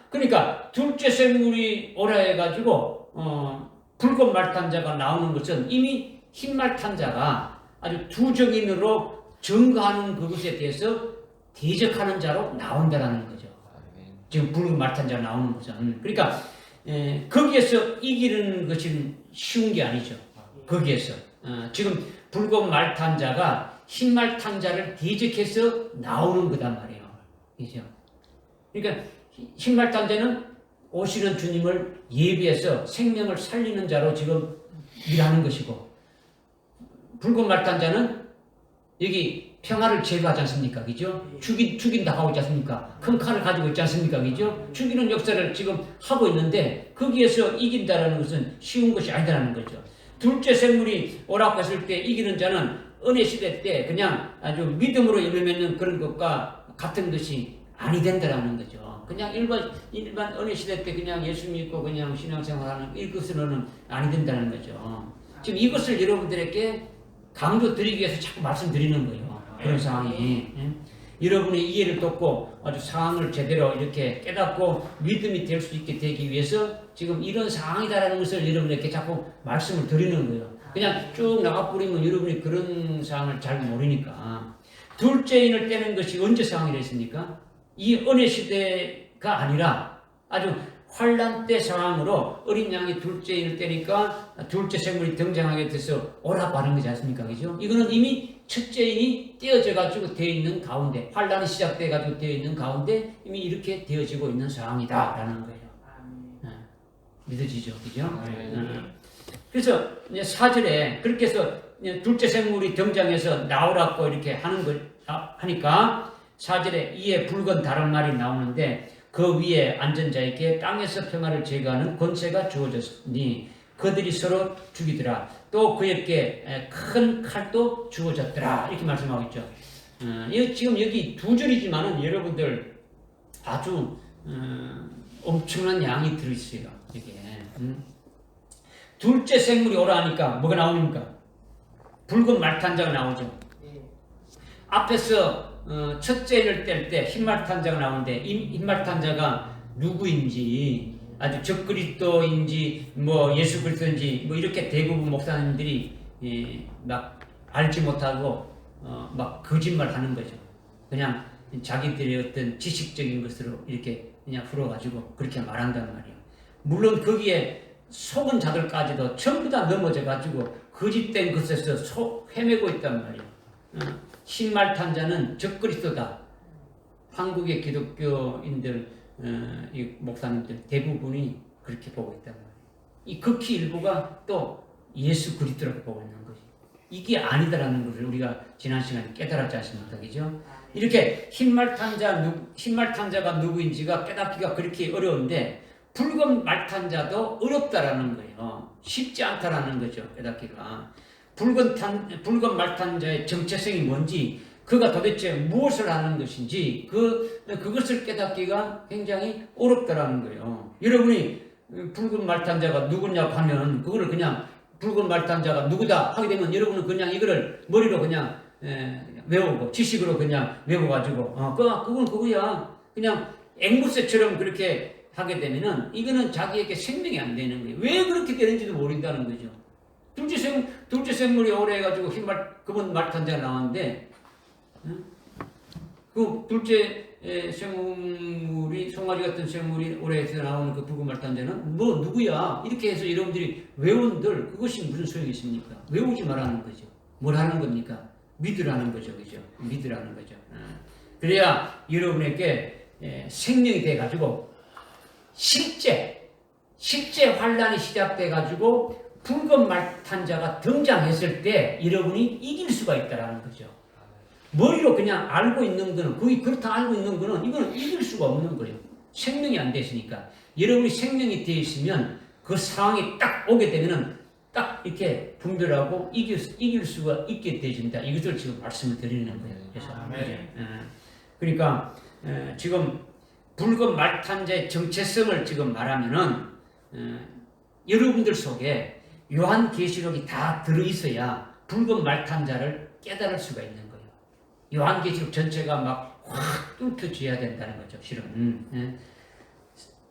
그러니까 둘째 생물이 오라 해가지고 붉은 말탄자가 나오는 것은 이미 흰 말탄자가 아주 두 정인으로 증거하는 그것에 대해서 대적하는 자로 나온다라는 거죠. 지금 붉은 말탄자가 나오는 것은. 그러니까 거기에서 이기는 것은 쉬운 게 아니죠. 거기에서 지금 붉은 말탄자가 흰 말탄자를 대적해서 나오는 거단 말이에요. 그죠? 그러니까 흰 말탄자는 오시는 주님을 예비해서 생명을 살리는 자로 지금 일하는 것이고 붉은 말탄자는 여기 평화를 제거하지 않습니까? 그죠? 죽인다 하고 있지 않습니까? 큰 칼을 가지고 있지 않습니까? 그죠? 죽이는 역사를 지금 하고 있는데 거기에서 이긴다라는 것은 쉬운 것이 아니다라는 거죠. 둘째 생물이 오라고 했을 때 이기는 자는 은혜 시대 때 그냥 아주 믿음으로 임하는 그런 것과 같은 것이 아니 된다라는 거죠. 그냥 일반 은혜 시대 때 그냥 예수 믿고 그냥 신앙생활하는 이것으로는 아니 된다는 거죠. 지금 이것을 여러분들에게 강조 드리기 위해서 자꾸 말씀드리는 거예요. 그런 상황이. 여러분의 이해를 돕고 아주 상황을 제대로 이렇게 깨닫고 믿음이 될 수 있게 되기 위해서 지금 이런 상황이다라는 것을 여러분에게 자꾸 말씀을 드리는 거예요. 그냥 쭉 나가버리면 여러분이 그런 상황을 잘 모르니까. 둘째인을 떼는 것이 언제 상황이 됐습니까? 이 은혜 시대가 아니라 아주 환란 때 상황으로 어린 양이 둘째인을 떼니까 둘째 생물이 등장하게 돼서 오라고 하는 거지 않습니까? 그죠? 이거는 이미 첫째인이 떼어져 가지고 되어 있는 가운데, 환란이 시작돼 가지고 되어 있는 가운데 이미 이렇게 되어지고 있는 상황이다라는 거예요. 믿어지죠? 그죠? 그래서 이제 4절에 그렇게 해서 둘째 생물이 등장해서 나오라고 이렇게 하는 거 하니까 4절에 이에 붉은 다른 말이 나오는데 그 위에 앉은 자에게 땅에서 평화를 제거하는 권세가 주어졌으니 그들이 서로 죽이더라. 또 그에게 큰 칼도 주어졌더라. 이렇게 말씀하고 있죠. 지금 여기 두 줄이지만은 여러분들 아주 엄청난 양이 들어있어요. 이게. 둘째 생물이 오라 하니까 뭐가 나옵니까? 붉은 말탄자가 나오죠. 앞에서 첫째를 뗄 때 흰말탄자가 나오는데 이 흰말탄자가 누구인지 아주 적그리스도인지 뭐 예수 그리스도인지 뭐 이렇게 대부분 목사님들이 막 알지 못하고 막 거짓말 하는 거죠. 그냥 자기들의 어떤 지식적인 것으로 이렇게 그냥 풀어가지고 그렇게 말한단 말이에요. 물론 거기에 속은 자들까지도 전부 다 넘어져가지고 거짓된 것에서 헤매고 있단 말이에요. 흰말탄자는 적그리스도다. 한국의 기독교인들, 이 목사님들 대부분이 그렇게 보고 있단 말이에요. 이 극히 일부가 또 예수 그리스도라고 보고 있는 거죠. 이게 아니다라는 것을 우리가 지난 시간에 깨달았지 않습니까? 그죠? 이렇게 흰말탄자가 누구인지가 깨닫기가 그렇게 어려운데 붉은 말탄자도 어렵다라는 거예요. 쉽지 않다라는 거죠. 깨닫기가. 붉은 말탄자의 정체성이 뭔지, 그가 도대체 무엇을 하는 것인지, 그것을 깨닫기가 굉장히 어렵다라는 거예요. 여러분이 붉은 말탄자가 누구냐고 하면, 그거를 그냥 붉은 말탄자가 누구다 하게 되면 여러분은 그냥 이거를 머리로 그냥 외우고, 지식으로 그냥 외워가지고, 그건 그거야. 그냥 앵무새처럼 그렇게 하게 되면은, 이거는 자기에게 생명이 안 되는 거예요. 왜 그렇게 되는지도 모른다는 거죠. 둘째 생물이 오래 해가지고 그분 말탄자가 나왔는데, 그 둘째 생물이, 송아지 같은 생물이 오래 해서 나오는 그 붉은 말탄자는 뭐, 누구야? 이렇게 해서 여러분들이 외운들, 그것이 무슨 소용이 있습니까? 외우지 말라는 거죠. 뭘 하는 겁니까? 믿으라는 거죠. 그죠? 믿으라는 거죠. 그래야 여러분에게 생명이 돼가지고, 실제 환란이 시작돼가지고, 붉은 말탄자가 등장했을 때 여러분이 이길 수가 있다는 거죠. 머리로 그냥 알고 있는 거는, 거의 그렇다 알고 있는 거는 이거는 이길 수가 없는 거예요. 생명이 안 됐으니까. 여러분이 생명이 되어 있으면 그 상황이 딱 오게 되면은 딱 이렇게 분별하고 이길 수가 있게 되어진다. 이것을 지금 말씀을 드리는 거예요. 그래서 그러니까 지금 붉은 말탄자의 정체성을 지금 말하면은 여러분들 속에 요한계시록이 다 들어있어야 붉은 말탄자를 깨달을 수가 있는 거예요. 요한계시록 전체가 막 확 뚫혀져야 된다는 거죠. 실은.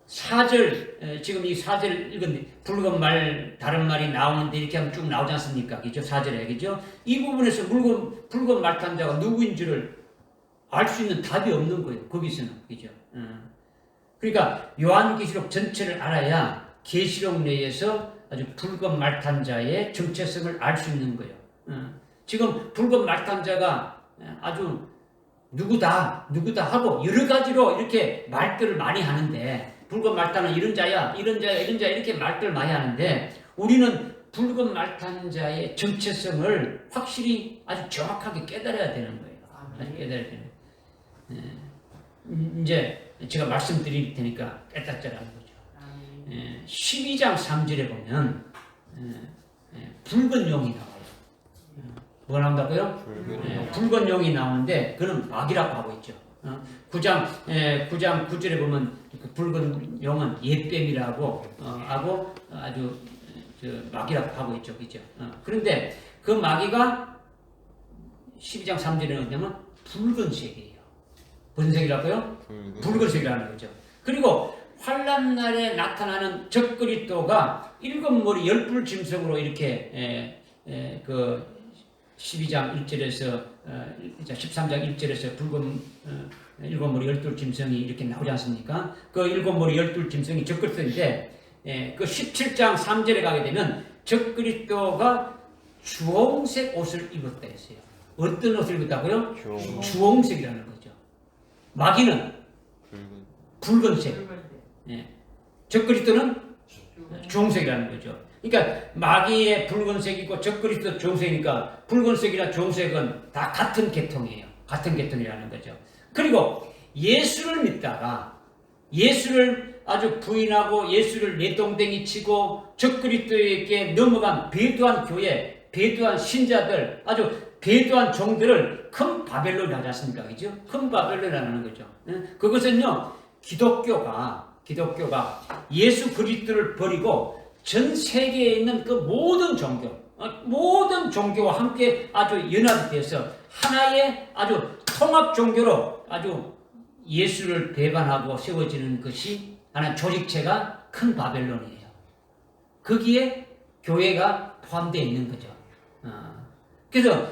4절, 지금 이 4절 읽은 붉은 말, 다른 말이 나오는데 이렇게 하면 쭉 나오지 않습니까? 그죠? 4절에. 그죠? 이 부분에서 붉은 말탄자가 누구인지를 알 수 있는 답이 없는 거예요. 거기서는. 그죠? 그러니까 요한계시록 전체를 알아야 계시록 내에서 아주 붉은 말탄자의 정체성을 알 수 있는 거예요. 지금 붉은 말탄자가 아주 누구다 하고 여러 가지로 이렇게 말들을 많이 하는데, 붉은 말탄은 이런 자야 이렇게 말들 많이 하는데, 우리는 붉은 말탄자의 정체성을 확실히 아주 정확하게 깨달아야 되는 거예요. 아주 깨달아야 되는 이제 제가 말씀드릴 테니까 깨닫자라는 거죠. 12장 3절에 보면 붉은 용이 나와요. 뭐 나온다고요? 붉은 용이 나오는데 그는 마귀라고 하고 있죠. 9장 9절에 보면 그 붉은 용은 옛뱀이라고 하고 아주 마귀라고 하고 있죠. 그죠? 그런데 그 마귀가 12장 3절에 뭐냐면 붉은색이에요. 무슨 색이라고요? 붉은색이라는 거죠. 그리고 환난 날에 나타나는 적그리스도가 7머리 10뿔 짐승으로 이렇게 그 12장 1절에서 13장 1절에서 붉은 7머리 10뿔 짐승이 이렇게 나오지 않습니까? 그 7머리 10뿔 짐승이 적그리스도인데 그 17장 3절에 가게 되면 적그리스도가 주홍색 옷을 입었다 했어요. 어떤 옷을 입었다고요? 주홍색이라는 거죠. 마귀는 붉은색, 적그리스도는 주홍색이라는 거죠. 그러니까 마귀의 붉은색이고 적그리스도 주홍색이니까 붉은색이나 주홍색은 다 같은 계통이에요. 같은 계통이라는 거죠. 그리고 예수를 믿다가 예수를 아주 부인하고 예수를 내동댕이 치고 적그리스도에게 넘어간 배도한 교회, 배도한 신자들, 아주 배도한 종들을 큰 바벨론이 하지 않습니까? 그죠? 큰 바벨론이라는 거죠. 그것은요, 기독교가 예수 그리스도를 버리고 전 세계에 있는 그 모든 종교와 함께 아주 연합이 되어서 하나의 아주 통합 종교로 아주 예수를 배반하고 세워지는 것이 하나의 조직체가 큰 바벨론이에요. 거기에 교회가 포함되어 있는 거죠. 그래서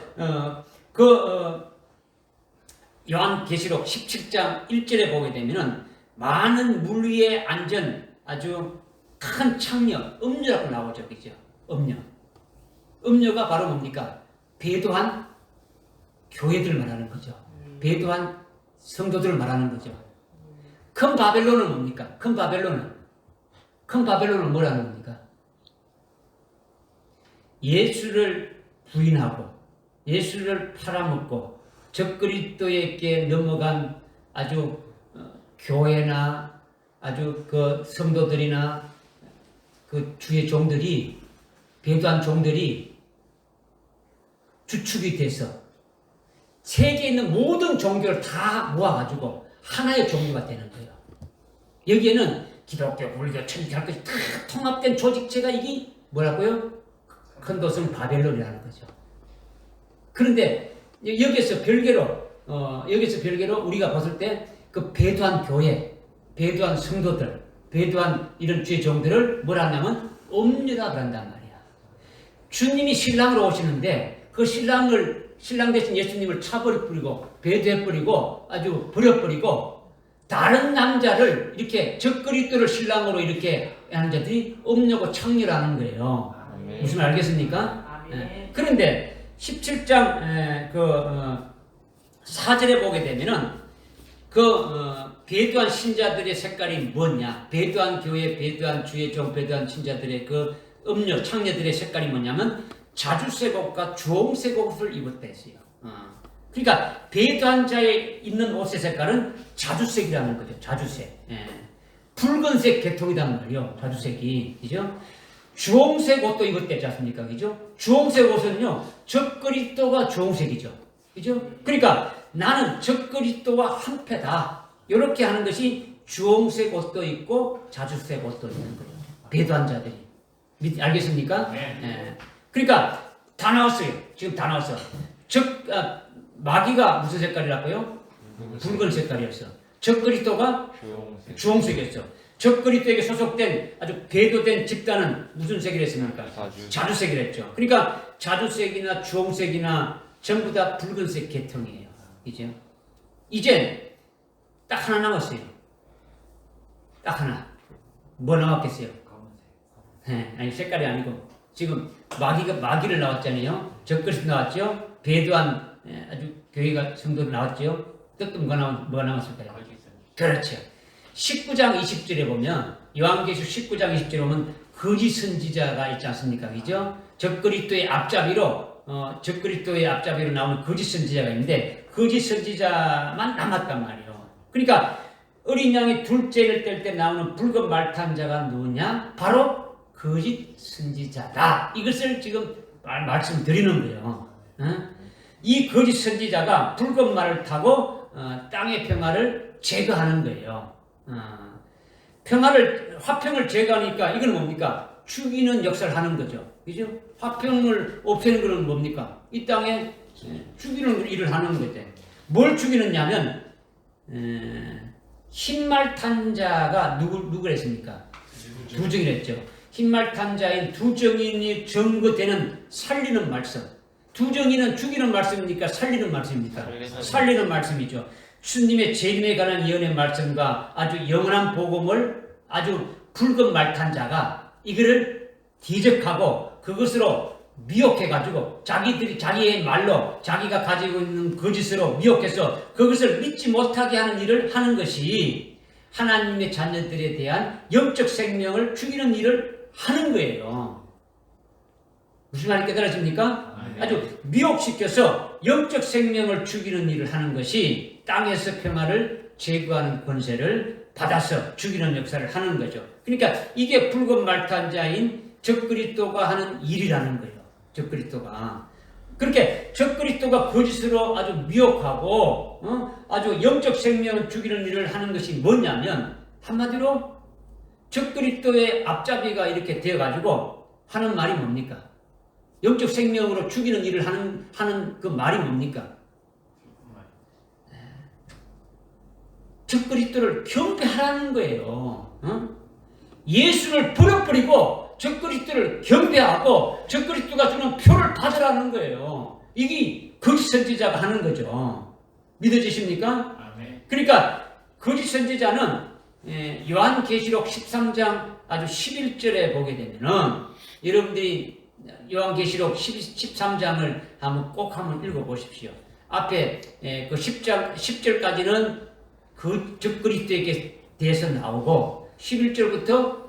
요한계시록 17장 1절에 보게 되면은 많은 물 위에 앉은 아주 큰 창녀, 음녀라고 나오죠. 그죠? 음녀가 바로 뭡니까? 배도한 교회들 말하는 거죠. 배도한 성도들을 말하는 거죠. 큰 바벨론은 뭡니까? 큰 바벨론은 뭐라는 겁니까? 예수를 부인하고 예수를 팔아먹고 적그리스도에게 넘어간 아주 교회나 아주 그 성도들이나 그 주의 종들이 배도한 종들이 주축이 돼서 세계에 있는 모든 종교를 다 모아가지고 하나의 종교가 되는 거예요. 여기에는 기독교, 불교, 천주교 것이 다 통합된 조직체가 이게 뭐라고요? 큰 도성 바벨론이라는 거죠. 그런데 여기서 별개로 우리가 봤을 때 그 배도한 교회, 배도한 성도들, 배도한 이런 주의 종들을 뭐라 하냐면 음녀라 그런단 말이야. 주님이 신랑으로 오시는데 그 신랑 대신 예수님을 차버려버리고 배도해버리고 아주 버려버리고 다른 남자를 이렇게 적그리스도를 신랑으로 이렇게 하는 자들이 음녀고 창녀라는 거예요. 아멘. 무슨 말 알겠습니까? 그런데 17장 4절에 보게 되면은 배도한 신자들의 색깔이 뭐냐? 배도한 교회, 배도한 주의 종, 배도한 신자들의 그 음녀, 창녀들의 색깔이 뭐냐면 자주색 옷과 주홍색 옷을 입었다 했어요. 그러니까 배도한 자에 있는 옷의 색깔은 자주색이라는 거죠. 자주색. 붉은색 계통이란 말이요. 자주색이. 그죠? 주홍색 옷도 입었댔지 않습니까? 그죠? 주홍색 옷은요, 적그리스도가 주홍색이죠. 그죠? 그러니까 나는 적그리스도와 한패다. 이렇게 하는 것이 주홍색 옷도 있고 자주색 옷도 있는 거예요. 배도한 자들이. 알겠습니까? 네. 그러니까 다 나왔어요. 지금 다 나왔어. 마귀가 무슨 색깔이라고요? 붉은 색깔이었어. 적그리스도가 주홍색이었어. 적그리스도에게 소속된 아주 배도된 집단은 무슨 색이라 했습니까? 자주색이라 했죠. 그러니까 자주색이나 주홍색이나 전부 다 붉은색 계통이에요. 그죠? 이제 딱 하나 남았어요. 딱 하나. 뭐 남았겠어요? 아니 색깔이 아니고 지금 마귀를 나왔잖아요. 적그리스도 나왔죠. 배도한 아주 교회가 성도들 나왔죠. 또 뭐가 남았을까요? 그렇죠. 19장 20절에 보면 요한계시록 19장 20절에 보면 거짓 선지자가 있지 않습니까? 그죠? 적그리스도의 앞잡이로 적그리스도의 앞잡이로 나오는 거짓 선지자가 있는데 거짓 선지자만 남았단 말이에요. 그러니까 어린 양이 둘째를 뗄 때 나오는 붉은 말탄 자가 누구냐? 바로 거짓 선지자다. 이것을 지금 말씀드리는 거예요. 이 거짓 선지자가 붉은 말을 타고 땅의 평화를 제거하는 거예요. 화평을 제거하니까 이건 뭡니까? 죽이는 역사를 하는 거죠. 그죠? 화평을 없애는 것은 뭡니까? 이 땅에 죽이는 일을 하는 거죠. 뭘 죽이느냐면 흰말 탄 자가 누구를 했습니까? 두 정이랬죠. 흰말 탄 자인 두 정인이 증거되는 살리는 말씀. 두 정인은 죽이는 말씀입니까? 살리는 말씀입니까? 살리는 말씀이죠. 주님의 재림에 관한 예언의 말씀과 아주 영원한 복음을 아주 붉은 말 탄 자가 이거를 대적하고 그것으로 미혹해가지고 자기의 말로 자기가 가지고 있는 거짓으로 미혹해서 그것을 믿지 못하게 하는 일을 하는 것이 하나님의 자녀들에 대한 영적 생명을 죽이는 일을 하는 거예요. 무슨 말이 깨달아집니까? 아주 미혹시켜서 영적 생명을 죽이는 일을 하는 것이 땅에서 평화를 제거하는 권세를 받아서 죽이는 역사를 하는 거죠. 그러니까 이게 붉은 말탄자인 적그리스도가 하는 일이라는 거예요. 적그리스도가. 그렇게 적그리스도가 거짓으로 아주 미혹하고 아주 영적 생명을 죽이는 일을 하는 것이 뭐냐면 한마디로 적그리스도의 앞잡이가 이렇게 되어가지고 하는 말이 뭡니까? 영적 생명으로 죽이는 일을 하는 그 말이 뭡니까? 적그리스도를 경배하라는 거예요. 예수를 버려버리고 적그리스도를 경배하고 적그리스도가 주는 표를 받으라는 거예요. 이게 거짓 선지자가 하는 거죠. 믿어지십니까? 그러니까 거짓 선지자는 요한계시록 13장 아주 11절에 보게 되면은 여러분들이 요한계시록 13장을 한번 읽어보십시오. 앞에 그 10절까지는 그 적그리스도에게 대해서 나오고 11절부터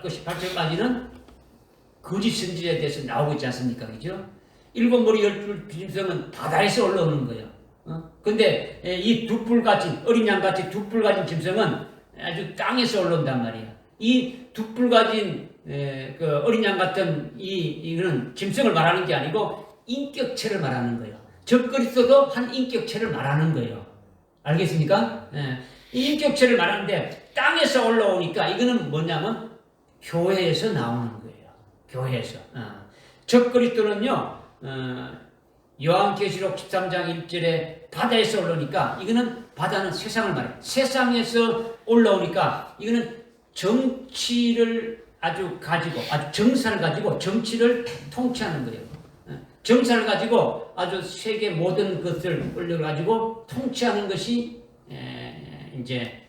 그 18절까지는 거짓 선지자에 대해서 나오고 있지 않습니까? 그죠? 일곱 머리 열둘 짐승은 바다에서 올라오는 거예요. 근데 이 두 뿔 가진 어린 양 같이 두 뿔 가진 짐승은 아주 땅에서 올라온단 말이에요. 이 두 뿔 가진 그 어린 양 같은 이거는 짐승을 말하는 게 아니고 인격체를 말하는 거예요. 적그리스도도 한 인격체를 말하는 거예요. 알겠습니까? 이 인격체를 말하는데 땅에서 올라오니까 이거는 뭐냐면 교회에서 나오는 거예요. 교회에서. 적그리스도는요. 요한계시록 13장 1절에 바다에서 올라오니까 이거는 바다는 세상을 말해요. 세상에서 올라오니까 이거는 정치를 아주 정사를 가지고 정치를 통치하는 거예요. 정사를 가지고 아주 세계 모든 것을 올려가지고 통치하는 것이 이제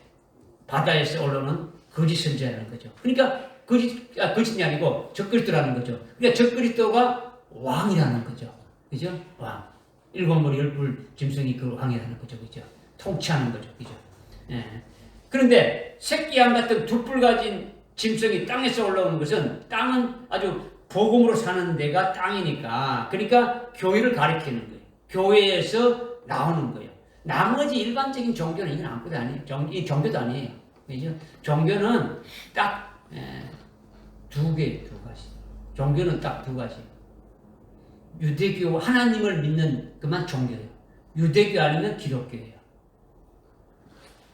바다에서 올라오는 거짓 선지자라는 거죠. 그러니까 거짓이 아니고 적그리스도라는 거죠. 그러니까 적그리스도가 왕이라는 거죠. 그죠? 왕. 일곱 머리 열뿔 짐승이 그 왕이라는 거죠. 그죠? 통치하는 거죠. 그죠? 그런데 새끼 양 같은 두 뿔 가진 짐승이 땅에서 올라오는 것은 땅은 아주 복음으로 사는 데가 땅이니까 그러니까 교회를 가리키는 거예요. 교회에서 나오는 거예요. 나머지 일반적인 종교는 이건 아무것도 아니에요. 종교도 아니에요. 그죠? 종교는 딱 두 가지. 종교는 딱 두 가지. 유대교 하나님을 믿는 그만 종교예요. 유대교 아니면 기독교예요.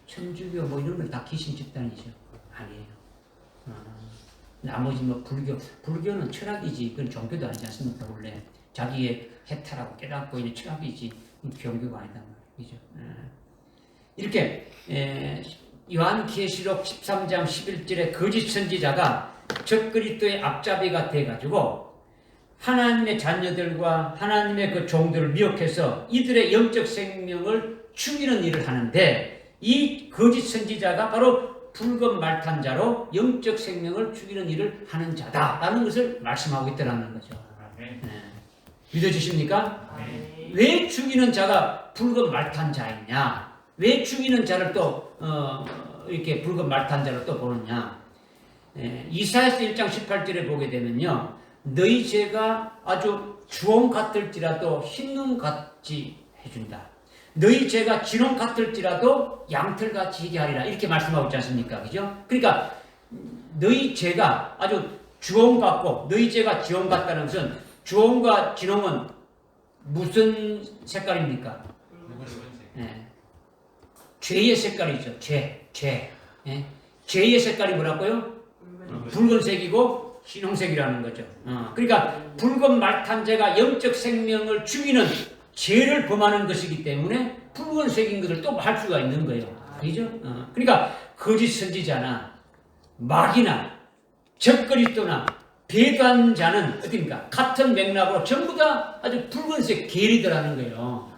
천주교 뭐 이런 건 다 귀신 집단이죠. 아니에요. 나머지 뭐 불교는 철학이지 그건 종교도 아니지 않습니까? 원래 자기의 해탈하고 깨닫고 있는 철학이지 종교가 아니다 말이죠. 이렇게 요한계시록 13장 11절에 거짓 선지자가 적그리스도의 앞잡이가 돼가지고 하나님의 자녀들과 하나님의 그 종들을 미혹해서 이들의 영적 생명을 죽이는 일을 하는데 이 거짓 선지자가 바로 붉은 말탄 자로 영적 생명을 죽이는 일을 하는 자다라는 것을 말씀하고 있다는 거죠. 믿어주십니까? 왜 죽이는 자가 붉은 말탄 자이냐? 왜 죽이는 자를 또 이렇게 붉은 말탄 자로 또 보느냐? 이사야서 1장 18절에 보게 되면요. 너희 죄가 아주 주홍 같을지라도 흰눈 같이 해준다. 너희 죄가 진홍 같을지라도 양털같이 희게 하리라. 이렇게 말씀하고 있지 않습니까? 그죠? 그러니까 너희 죄가 아주 주홍 같고 너희 죄가 지홍 같다는 것은 주홍과 진홍은 무슨 색깔입니까? 예. 죄의 색깔이죠. 죄. 예. 죄의 색깔이 뭐라고요? 붉은색이고 흰홍색이라는 거죠. 그러니까 붉은 말탄재가 영적 생명을 죽이는 죄를 범하는 것이기 때문에 붉은색인 것을 또 할 수가 있는 거예요. 그죠? 그러니까 거짓 선지자나 마귀나 적그리스도나 배도한 자는 어떻습니까? 같은 맥락으로 전부 다 아주 붉은색 계리더라는 거예요.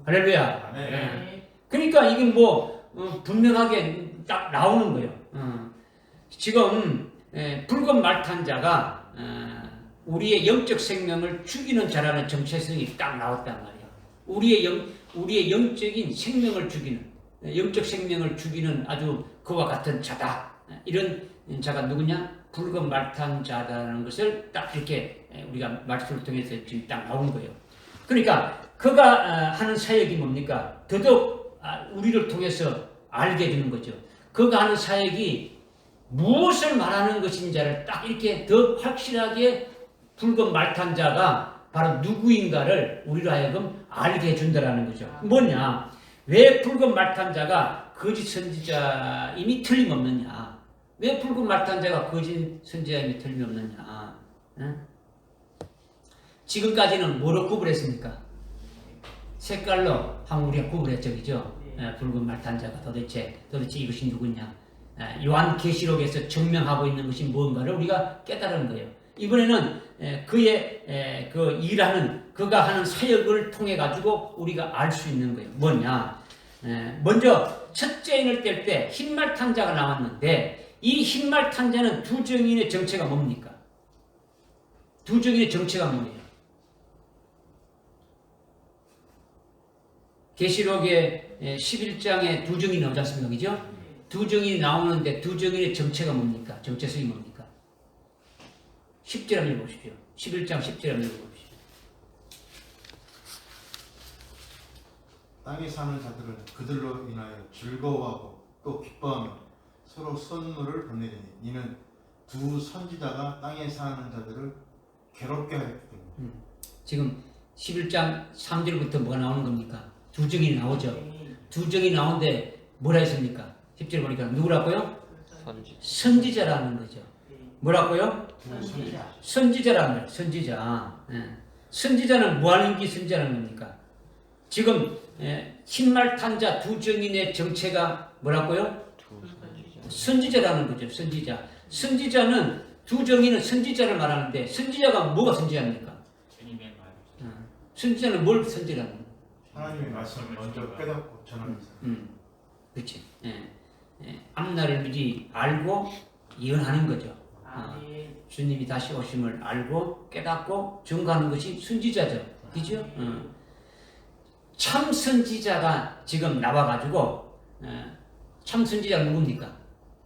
할렐루야. 네. 그러니까 이게 뭐 분명하게 딱 나오는 거예요. 지금 붉은 말탄자가 우리의 영적 생명을 죽이는 자라는 정체성이 딱 나왔단 말이에요. 우리의 영적인 생명을 죽이는, 영적 생명을 죽이는 아주 그와 같은 자다. 이런 자가 누구냐? 붉은 말탄자라는 것을 딱 이렇게 우리가 말씀을 통해서 지금 딱 나온 거예요. 그러니까 그가 하는 사역이 뭡니까? 더더욱 우리를 통해서 알게 되는 거죠. 그가 하는 사역이 무엇을 말하는 것인지를 딱 이렇게 더 확실하게 붉은 말탄자가 바로 누구인가를 우리로 하여금 알게 해준다는 거죠. 뭐냐? 왜 붉은 말탄자가 거짓 선지자임이 틀림없느냐? 왜 붉은 말탄자가 거짓 선지자임이 틀림없느냐? 지금까지는 뭐로 구분했습니까? 색깔로 우리가 구분했죠, 그죠? 붉은 말탄자가 도대체 이것이 누구냐? 요한계시록에서 증명하고 있는 것이 무언가를 우리가 깨달은 거예요. 이번에는 그의 그 일하는 그가 하는 사역을 통해 가지고 우리가 알 수 있는 거예요. 뭐냐? 먼저 첫째 인을 뗄 때 흰말탄자가 나왔는데 이 흰말탄자는 두 증인의 정체가 뭡니까? 두 증인의 정체가 뭐예요? 계시록의 11장에 두 증인이 나오지 않습니까? 그죠? 두 증인이 나오는데 두 증인의 정체가 뭡니까? 정체성이 뭡니까? 10절 한번 읽어보십시오. 11장 10절 한번 읽어보십시오. 땅에 사는 자들은 그들로 인하여 즐거워하고 또 기뻐하며 서로 선물을 건네리니 이는 두 선지자가 땅에 사는 자들을 괴롭게 하였기 때문에. 지금 11장 3절부터 뭐가 나오는 겁니까? 두 증인이 나오죠. 두 증인이 나오는데 뭐라 했습니까? 10절 보니까 누구라고요? 선지자라는 거죠. 뭐라고요? 선지자라는 거예요. 선지자. 선지자는 뭐하는 게 선지자라는 겁니까? 지금 흰말탄자 두 증인의 정체가 뭐라고요? 선지자라는 거죠. 선지자. 선지자는 두 증인은 선지자를 말하는데 선지자가 뭐가 선지자입니까? 선지자는 뭘 선지라는 거예요? 하나님의 말씀을 먼저 깨닫고 전하는 사람. 그렇지. 앞날을 미리 알고 예언하는 거죠. 주님이 다시 오심을 알고 깨닫고 증거하는 것이 선지자죠. 그죠? 참 선지자가 지금 나와가지고 참 선지자가 누굽니까?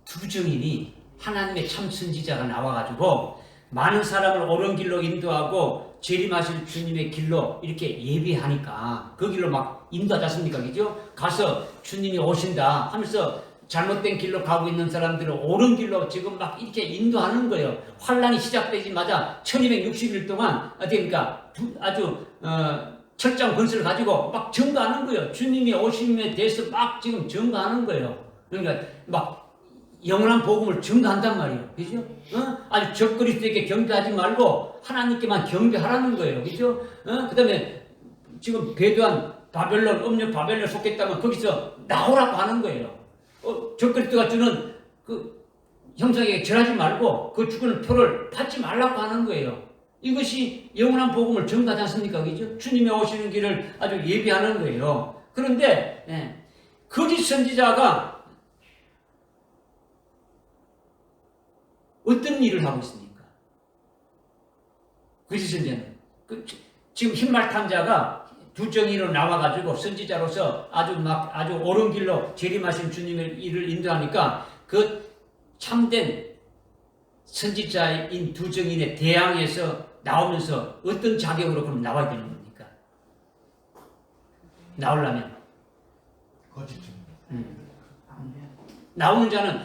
두 증인이 하나님의 참 선지자가 나와가지고 많은 사람을 옳은 길로 인도하고 재림하실 주님의 길로 이렇게 예비하니까 그 길로 막 인도하지 않습니까? 그죠? 가서 주님이 오신다 하면서 잘못된 길로 가고 있는 사람들을 옳은 길로 지금 막 이렇게 인도하는 거예요. 환란이 시작되자마자 1260일 동안 어떻습니까? 아주 철장 권세를 가지고 막 증거하는 거예요. 주님이 오심에 대해서 막 지금 증거하는 거예요. 그러니까 막 영원한 복음을 증거한단 말이에요. 그죠? 아주 적그리스도에게 경배하지 말고 하나님께만 경배하라는 거예요. 그죠? 그 다음에 지금 배도한 바벨론, 음녀 바벨론에 속했다면 거기서 나오라고 하는 거예요. 적그리스도가 주는 그 형상에게 절하지 말고 그 주는 표를 받지 말라고 하는 거예요. 이것이 영원한 복음을 증거하지 않습니까? 그죠? 주님이 오시는 길을 아주 예비하는 거예요. 그런데 거짓 선지자가 어떤 일을 하고 있습니까? 거짓 선지자는 지금 흰말탄자가 두 정의로 나와가지고 선지자로서 아주 옳은 길로 재림하신 주님의 일을 인도하니까 그 참된 선지자인 두 정인에 대항해서 나오면서 어떤 자격으로 그럼 나와야 되는 겁니까? 나오려면 거짓 증거. 나오는 자는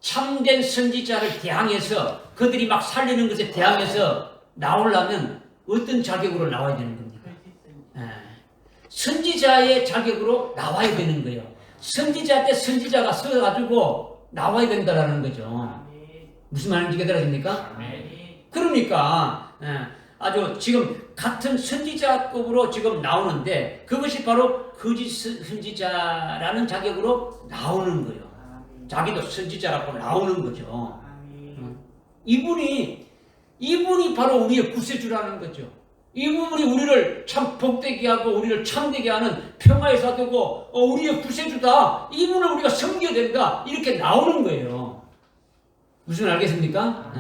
참된 선지자를 대항해서 그들이 막 살리는 것에 대항해서 나오려면 어떤 자격으로 나와야 되는 겁니까? 선지자의 자격으로 나와야 되는 거예요. 선지자 때 선지자가 서가지고 나와야 된다라는 거죠. 무슨 말인지 깨달아집니까? 그러니까 아주 지금 같은 선지자급으로 지금 나오는데 그것이 바로 거짓 선지자라는 자격으로 나오는 거예요. 자기도 선지자라고 나오는 거죠. 이분이 바로 우리의 구세주라는 거죠. 이분이 우리를 참 복되게 하고 우리를 참되게 하는 평화의 사도고 우리의 구세주다. 이분을 우리가 섬겨야 된다. 이렇게 나오는 거예요. 무슨 말 알겠습니까?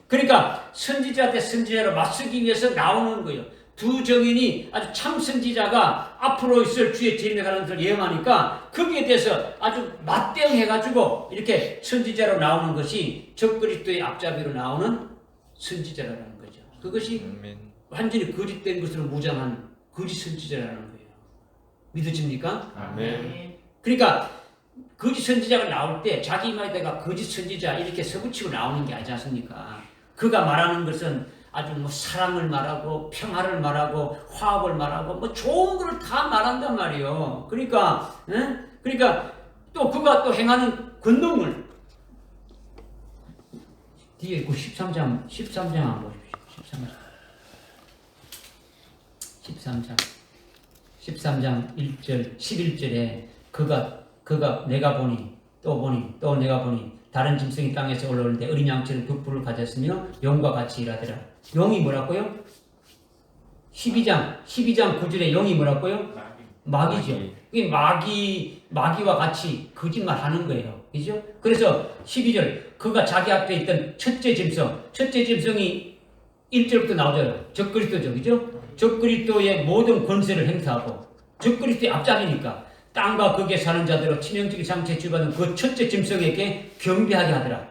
그러니까 선지자 대 선지자로 맞서기 위해서 나오는 거예요. 두 정인이 아주 참 선지자가 앞으로 있을 주의 재림에 가는 것을 예언하니까 거기에 대해서 아주 맞대응해가지고 이렇게 선지자로 나오는 것이 적그리스도의 앞잡이로 나오는 선지자라는 거죠. 그것이 완전히 거짓된 것으로 무장한 거짓 선지자라는 거예요. 믿어집니까? 아멘. 그러니까 거짓 선지자가 나올 때 자기 말에다가 거짓 선지자 이렇게 서붙이고 나오는 게 아니지 않습니까? 그가 말하는 것은 아주 뭐 사랑을 말하고 평화를 말하고 화합을 말하고 뭐 좋은 걸 다 말한단 말이에요. 그러니까 또 그가 또 행하는 권능을 뒤에 그 13장 한번 보십시오. 13장 1절 11절에 그가 내가 보니 또 내가 보니 다른 짐승이 땅에서 올라오는데 어린 양처럼 두 뿔을 가졌으며 용과 같이 일하더라. 용이 뭐라고요? 12장 9절에 용이 뭐라고요? 마귀죠. 이게 마귀와 같이 거짓말 하는 거예요. 그죠? 그래서 12절 그가 자기 앞에 있던 첫째 짐승이 1절부터 나오죠. 적그리스도죠. 그죠? 적그리스도의 모든 권세를 행사하고 적그리스도의 앞잡이니까 땅과 거기에 사는 자들로 치명적인 상처에 주받은 그 첫째 짐승에게 경배하게 하더라.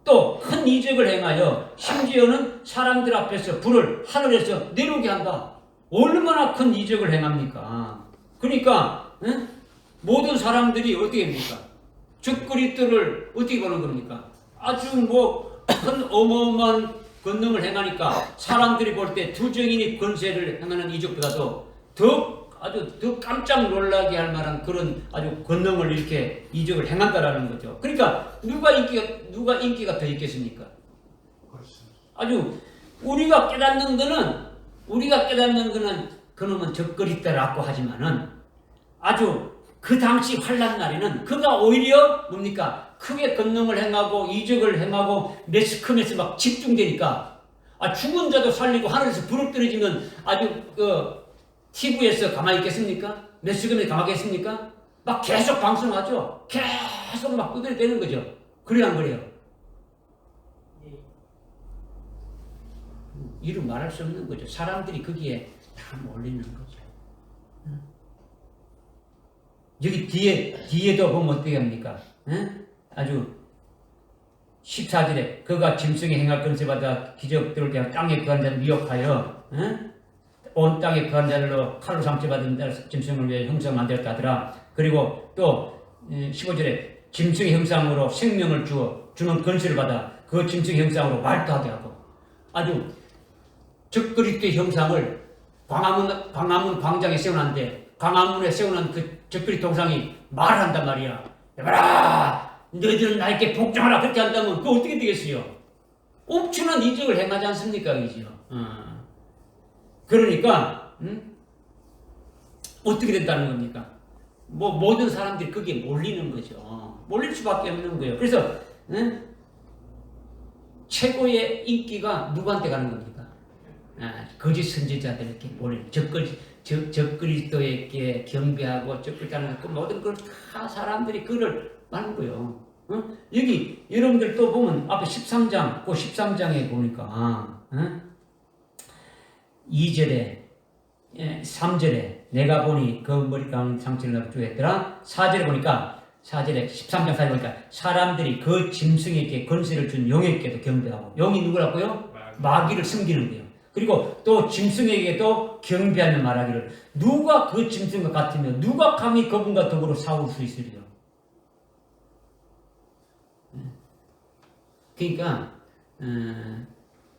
또 큰 이적을 행하여 심지어는 사람들 앞에서 불을 하늘에서 내려오게 한다. 얼마나 큰 이적을 행합니까? 그러니까 모든 사람들이 어떻게 합니까? 적그리스도를 어떻게 보는 겁니까? 아주 뭐 큰 어마어마한 권능을 행하니까 사람들이 볼 때 두 정인이 권세를 행하는 이적보다도 아주 더 깜짝 놀라게 할 만한 그런 아주 권능을 이렇게 이적을 행한다라는 거죠. 그러니까 누가 인기가 더 있겠습니까? 아주 우리가 깨닫는 거는 그놈은 적그리스도라고 하지만은 아주 그 당시 환란 날에는 그가 오히려 뭡니까? 크게 권능을 행하고 이적을 행하고 매스컴에서 막 집중되니까 죽은 자도 살리고 하늘에서 불을 떨어지면 아주 TV에서 가만히 있겠습니까? 매스컴에 가만히 있겠습니까? 막 계속 방송하죠. 계속 막 두드려대는 거죠. 그래야 안 그래요? 이루 말할 수 없는 거죠. 사람들이 거기에 다 몰리는 거죠. 여기 뒤에도 보면 어떻게 합니까? 아주 14절에 그가 짐승이 행할 권세받아 기적들을 대한 땅에 거한 자를 미혹하여 온 땅에 거한 자들로 칼로 상처받은 짐승을 위해 형상 만들었다 하더라. 그리고 또 15절에 짐승의 형상으로 생명을 주는 권세를 받아 그 짐승의 형상으로 말도 하게 하고 아주 적그리스도의 형상을 광화문 광장에 세워놨는데 광화문에 세워놓은 그 적그리스도 형상이 말한단 말이야. 여봐라 너희들은 나에게 복종하라 그렇게 한다면 그거 어떻게 되겠어요? 엄청난 이적을 행하지 않습니까? 그죠? 그러니까 어떻게 된다는 겁니까? 뭐 모든 사람들이 거기에 몰리는 거죠. 몰릴 수밖에 없는 거예요. 그래서 최고의 인기가 누구한테 가는 겁니까? 거짓 선지자들에게 몰리는 적그리스도에게 경배하고 적그리스도는 그 모든 걸 다 사람들이 그를 하는 거예요. 여기 여러분들 또 보면 앞에 13장, 그 13장에 보니까 2절에 3절에 내가 보니 그 머리 가운데 상처를 나고 주겠더라. 4절에 보니까 13장 4절에 보니까 사람들이 그 짐승에게 권세를 준 용에게도 경배하고 용이 누구라고요? 마귀를 섬기는 거예요. 그리고 또 짐승에게도 경배하며 말하기를 누가 그 짐승과 같으며 누가 감히 그분과 더불어 싸울 수 있으리요. 그러니까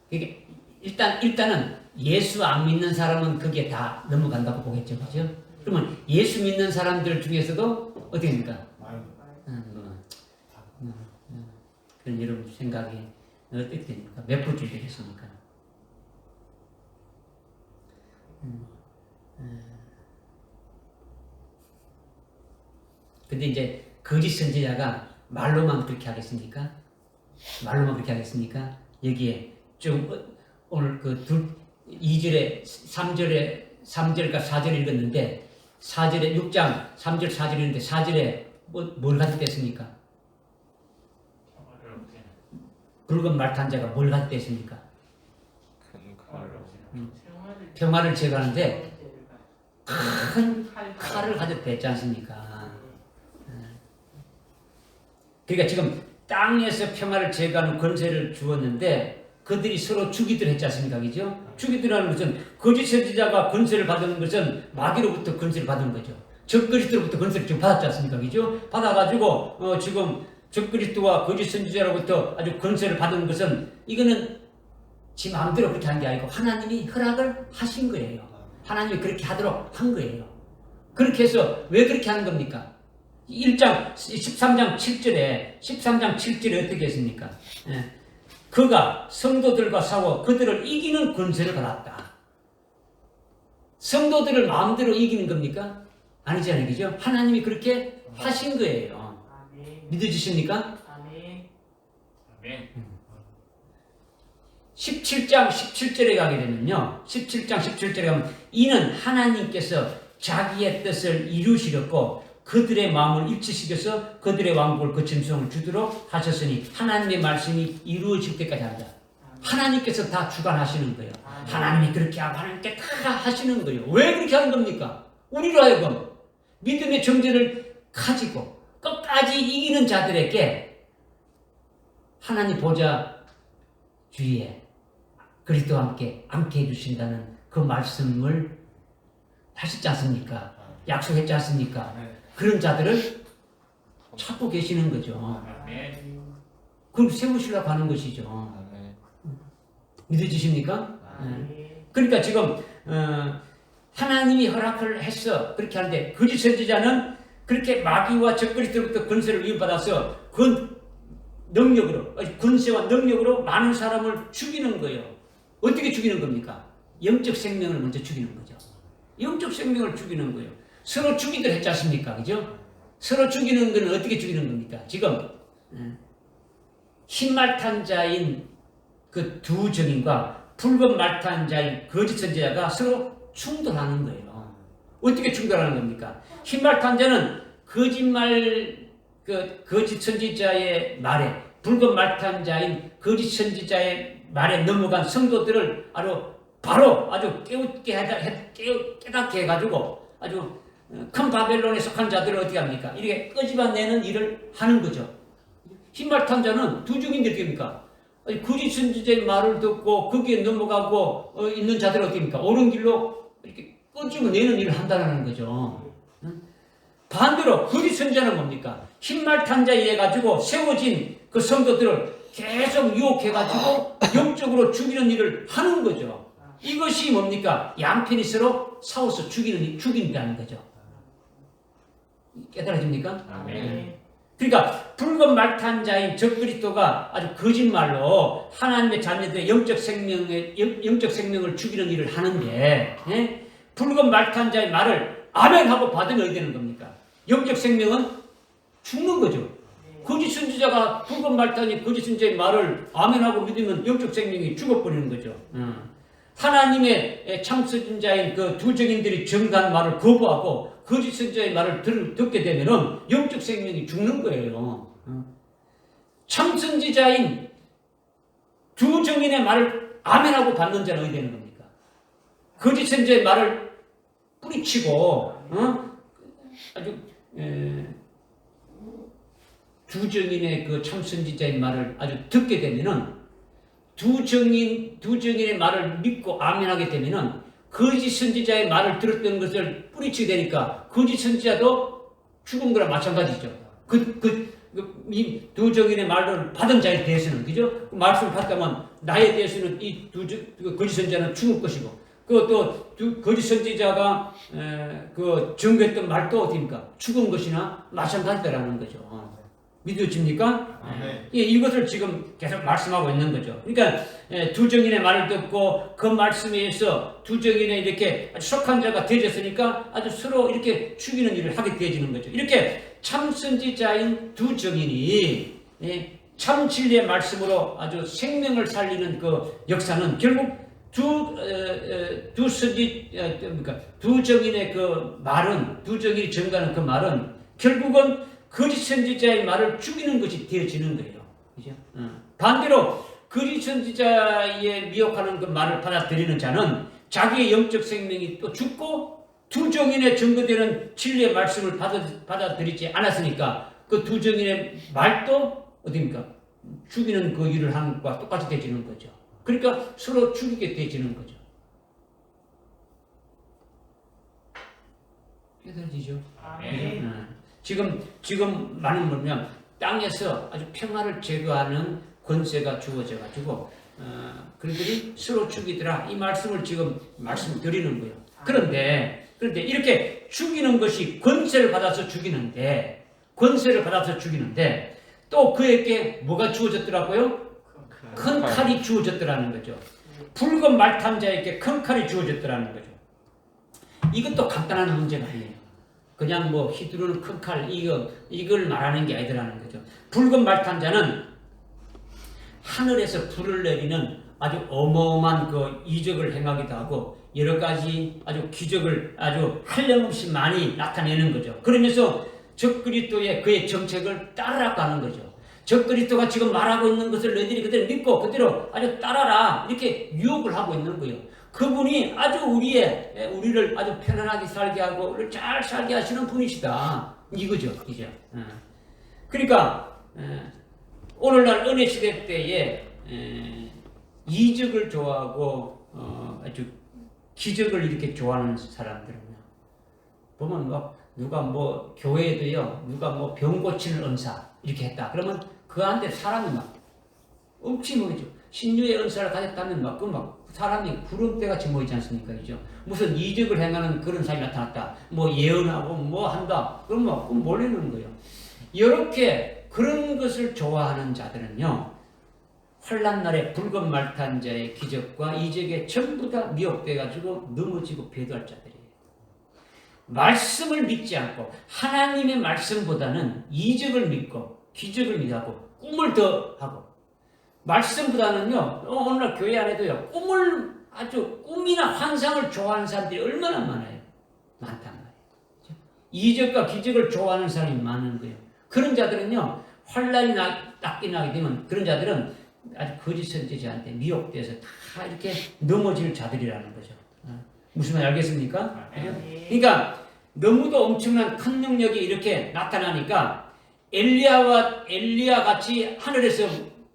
이게 일단은 예수 안 믿는 사람은 그게 다 넘어간다고 보겠죠, 그죠? 그러면 예수 믿는 사람들 중에서도 어떻게 됩니까? 그럼 여러분 생각이 어떻게 됩니까? 몇 프로쯤 되겠습니까? 근데 이제 거짓 선지자가 말로만 그렇게 하겠습니까? 말로만 그렇게 하겠습니까? 여기에 좀 오늘 그 2절에 3절과 4절 읽었는데 4절에 6장 3절 4절 읽었는데 4절에 뭘 가졌댔습니까? 붉은 말탄 자가 뭘 가졌댔습니까? 평화를 제거하는데 큰 칼을 가졌댔지 않습니까? 그러니까 지금 땅에서 평화를 제거하는 권세를 주었는데 그들이 서로 죽이들 했지 않습니까? 그죠? 죽이들하는 것은 거짓 선지자가 권세를 받은 것은 마귀로부터 권세를 받은 거죠. 적그리스도로부터 권세를 지금 받았지 않습니까? 그죠? 받아가지고 지금 적그리스도와 거짓 선지자로부터 아주 권세를 받은 것은 이거는 지 마음대로 그렇게 한 게 아니고 하나님이 허락을 하신 거예요. 하나님이 그렇게 하도록 한 거예요. 그렇게 해서 왜 그렇게 하는 겁니까? 13장 7절에 어떻게 했습니까? 그가 성도들과 싸워 그들을 이기는 권세를 받았다. 성도들을 마음대로 이기는 겁니까? 아니잖아요. 그죠? 하나님이 그렇게 하신 거예요. 믿어지십니까? 17장 17절에 가게 되면요. 17장 17절에 가면 이는 하나님께서 자기의 뜻을 이루시렸고 그들의 마음을 일치시켜서 그들의 왕국을 그 짐승을 주도록 하셨으니 하나님의 말씀이 이루어질 때까지 한다. 하나님께서 다 주관하시는 거예요. 하나님이 그렇게 하고 하나님께 다 하시는 거예요. 왜 그렇게 하는 겁니까? 우리로 하여금 믿음의 정죄를 가지고 끝까지 이기는 자들에게 하나님 보좌 주위에 그리스도와 함께 앉게 해주신다는 그 말씀을 하셨지 않습니까? 약속했지 않습니까? 그런 자들을 찾고 계시는 거죠. 그걸 세우시려고 하는 것이죠. 믿어지십니까? 그러니까 지금 하나님이 허락을 했어. 그렇게 하는데 거짓 선지자는 그렇게 마귀와 적그리스도로부터 권세를 위임받아서 그 능력으로, 권세와 능력으로 많은 사람을 죽이는 거예요. 어떻게 죽이는 겁니까? 영적 생명을 먼저 죽이는 거죠. 영적 생명을 죽이는 거예요. 서로 죽이들 했지 않습니까? 그죠? 서로 죽이는 건 어떻게 죽이는 겁니까? 지금 흰 말탄 자인 그 두 정인과 붉은 말탄 자인 거짓 선지자가 서로 충돌하는 거예요. 어떻게 충돌하는 겁니까? 흰 말탄 자는 거짓 선지자의 말에 붉은 말탄 자인 거짓 선지자의 말에 넘어간 성도들을 바로 아주 깨닫게 해가지고 아주 큰 바벨론에 속한 자들을 어떻게 합니까? 이렇게 끄집어내는 일을 하는 거죠. 흰말탄 자는 두 중인데 어떻게 합니까? 거짓 선지자의 말을 듣고 거기에 넘어가고 있는 자들은 어떻게 합니까? 옳은 길로 이렇게 끄집어내는 일을 한다는 거죠. 반대로 거짓 선지자는 뭡니까? 흰말탄 자에 의해 가지고 세워진 그 성도들을 계속 유혹해가지고 영적으로 죽이는 일을 하는 거죠. 이것이 뭡니까? 양편이 서로 싸워서 죽인다는 거죠. 깨달아집니까? 그러니까 붉은 말탄 자인 적그리스도가 아주 거짓말로 하나님의 자녀들의 영적 생명을 죽이는 일을 하는데 붉은 말탄 자의 말을 아멘하고 받으면 어떻게 되는 겁니까? 영적 생명은 죽는 거죠. 거짓 선지자가 붉은 말탄이 거짓 선지자의 말을 아멘하고 믿으면 영적 생명이 죽어버리는 거죠. 하나님의 참 선지자인 그 두 정인들이 정한 말을 거부하고 거짓 선지자의 말을 듣게 되면은 영적 생명이 죽는 거예요. 참 선지자인 두 정인의 말을 아멘하고 받는 자는 어디 되는 겁니까? 거짓 선지자의 말을 뿌리치고 아주 두 정인의 그 참 선지자의 말을 아주 듣게 되면은 두 정인의 말을 믿고 아멘하게 되면은 거짓 선지자의 말을 들었던 것을 뿌리치게 되니까 거짓 선지자도 죽은 거랑 마찬가지죠. 이 두 정인의 말을 받은 자에 대해서는, 그죠? 그 말씀을 받다면 나에 대해서는 이 거짓 선지자는 죽을 것이고, 그또 거짓 선지자가 그 증거했던 말도 어디입니까? 죽은 것이나 마찬가지다라는 거죠. 믿어집니까? 아멘. 예, 이것을 지금 계속 말씀하고 있는 거죠. 그러니까 두 정인의 말을 듣고 그 말씀에 의해서 두 정인의 이렇게 속한 자가 되어졌으니까 아주 서로 이렇게 죽이는 일을 하게 되어지는 거죠. 이렇게 참 선지자인 두 정인이 참 진리의 말씀으로 아주 생명을 살리는 그 역사는 결국 두 정인의 그 말은, 두 정인이 전가하는 그 말은 결국은 거짓 선지자의 말을 죽이는 것이 되어지는 거예요. 그죠? 반대로 거짓 선지자의 미혹하는 그 말을 받아들이는 자는 자기의 영적 생명이 또 죽고 두 정인의 증거되는 진리의 말씀을 받아들이지 않았으니까 그 두 정인의 말도 어디입니까? 죽이는 그 일을 하는 것과 똑같이 되어지는 거죠. 그러니까 서로 죽이게 되어지는 거죠. 깨달아지죠? 지금 많은 뭐냐면 땅에서 아주 평화를 제거하는 권세가 주어져가지고 그들이 서로 죽이더라. 이 말씀을 지금 말씀드리는 거예요. 그런데 이렇게 죽이는 것이 권세를 받아서 죽이는데 또 그에게 뭐가 주어졌더라고요? 큰 칼이 주어졌더라는 거죠. 붉은 말탄자에게 큰 칼이 주어졌더라는 거죠. 이것도 간단한 문제가 아니에요. 그냥 뭐 휘두르는 큰 칼 이걸 말하는 게 아니더라는 거죠. 붉은 말탄자는 하늘에서 불을 내리는 아주 어마어마한 그 이적을 행하기도 하고 여러 가지 아주 기적을 아주 한량없이 많이 나타내는 거죠. 그러면서 적그리스도의 그의 정책을 따라가는 거죠. 적그리스도가 지금 말하고 있는 것을 너희들이 그대로 믿고 그대로 아주 따라라 이렇게 유혹을 하고 있는 거예요. 그분이 아주 우리를 아주 편안하게 살게 하고 우리를 잘 살게 하시는 분이시다. 이거죠. 그러니까 오늘날 은혜 시대 때에 이적을 좋아하고 아주 기적을 이렇게 좋아하는 사람들은요. 보면 누가 교회에도요. 누가 병 고치는 은사 이렇게 했다. 그러면 그 안에 사람이 엄청 모이죠. 신유의 은사를 가졌다면 사람이 구름대같이 모이지 않습니까? 그죠? 무슨 이적을 행하는 그런 사람이 나타났다. 예언하고 한다. 그럼 몰리는 거예요. 이렇게 그런 것을 좋아하는 자들은요. 환난날에 붉은 말탄자의 기적과 이적에 전부 다 미혹돼가지고 넘어지고 배도할 자들이에요. 말씀을 믿지 않고 하나님의 말씀보다는 이적을 믿고 기적을 믿고 꿈을 더 하고 말씀보다는요. 오늘날 교회 안에도요. 꿈이나 환상을 좋아하는 사람들이 얼마나 많아요. 많단 말이에요. 이적과 기적을 좋아하는 사람이 많은 거예요. 그런 자들은요. 환난이 낫게 나게 되면 그런 자들은 아주 거짓 선지자한테 미혹돼서 다 이렇게 넘어질 자들이라는 거죠. 무슨 말인지 알겠습니까? 그러니까 너무도 엄청난 큰 능력이 이렇게 나타나니까 엘리야 같이 하늘에서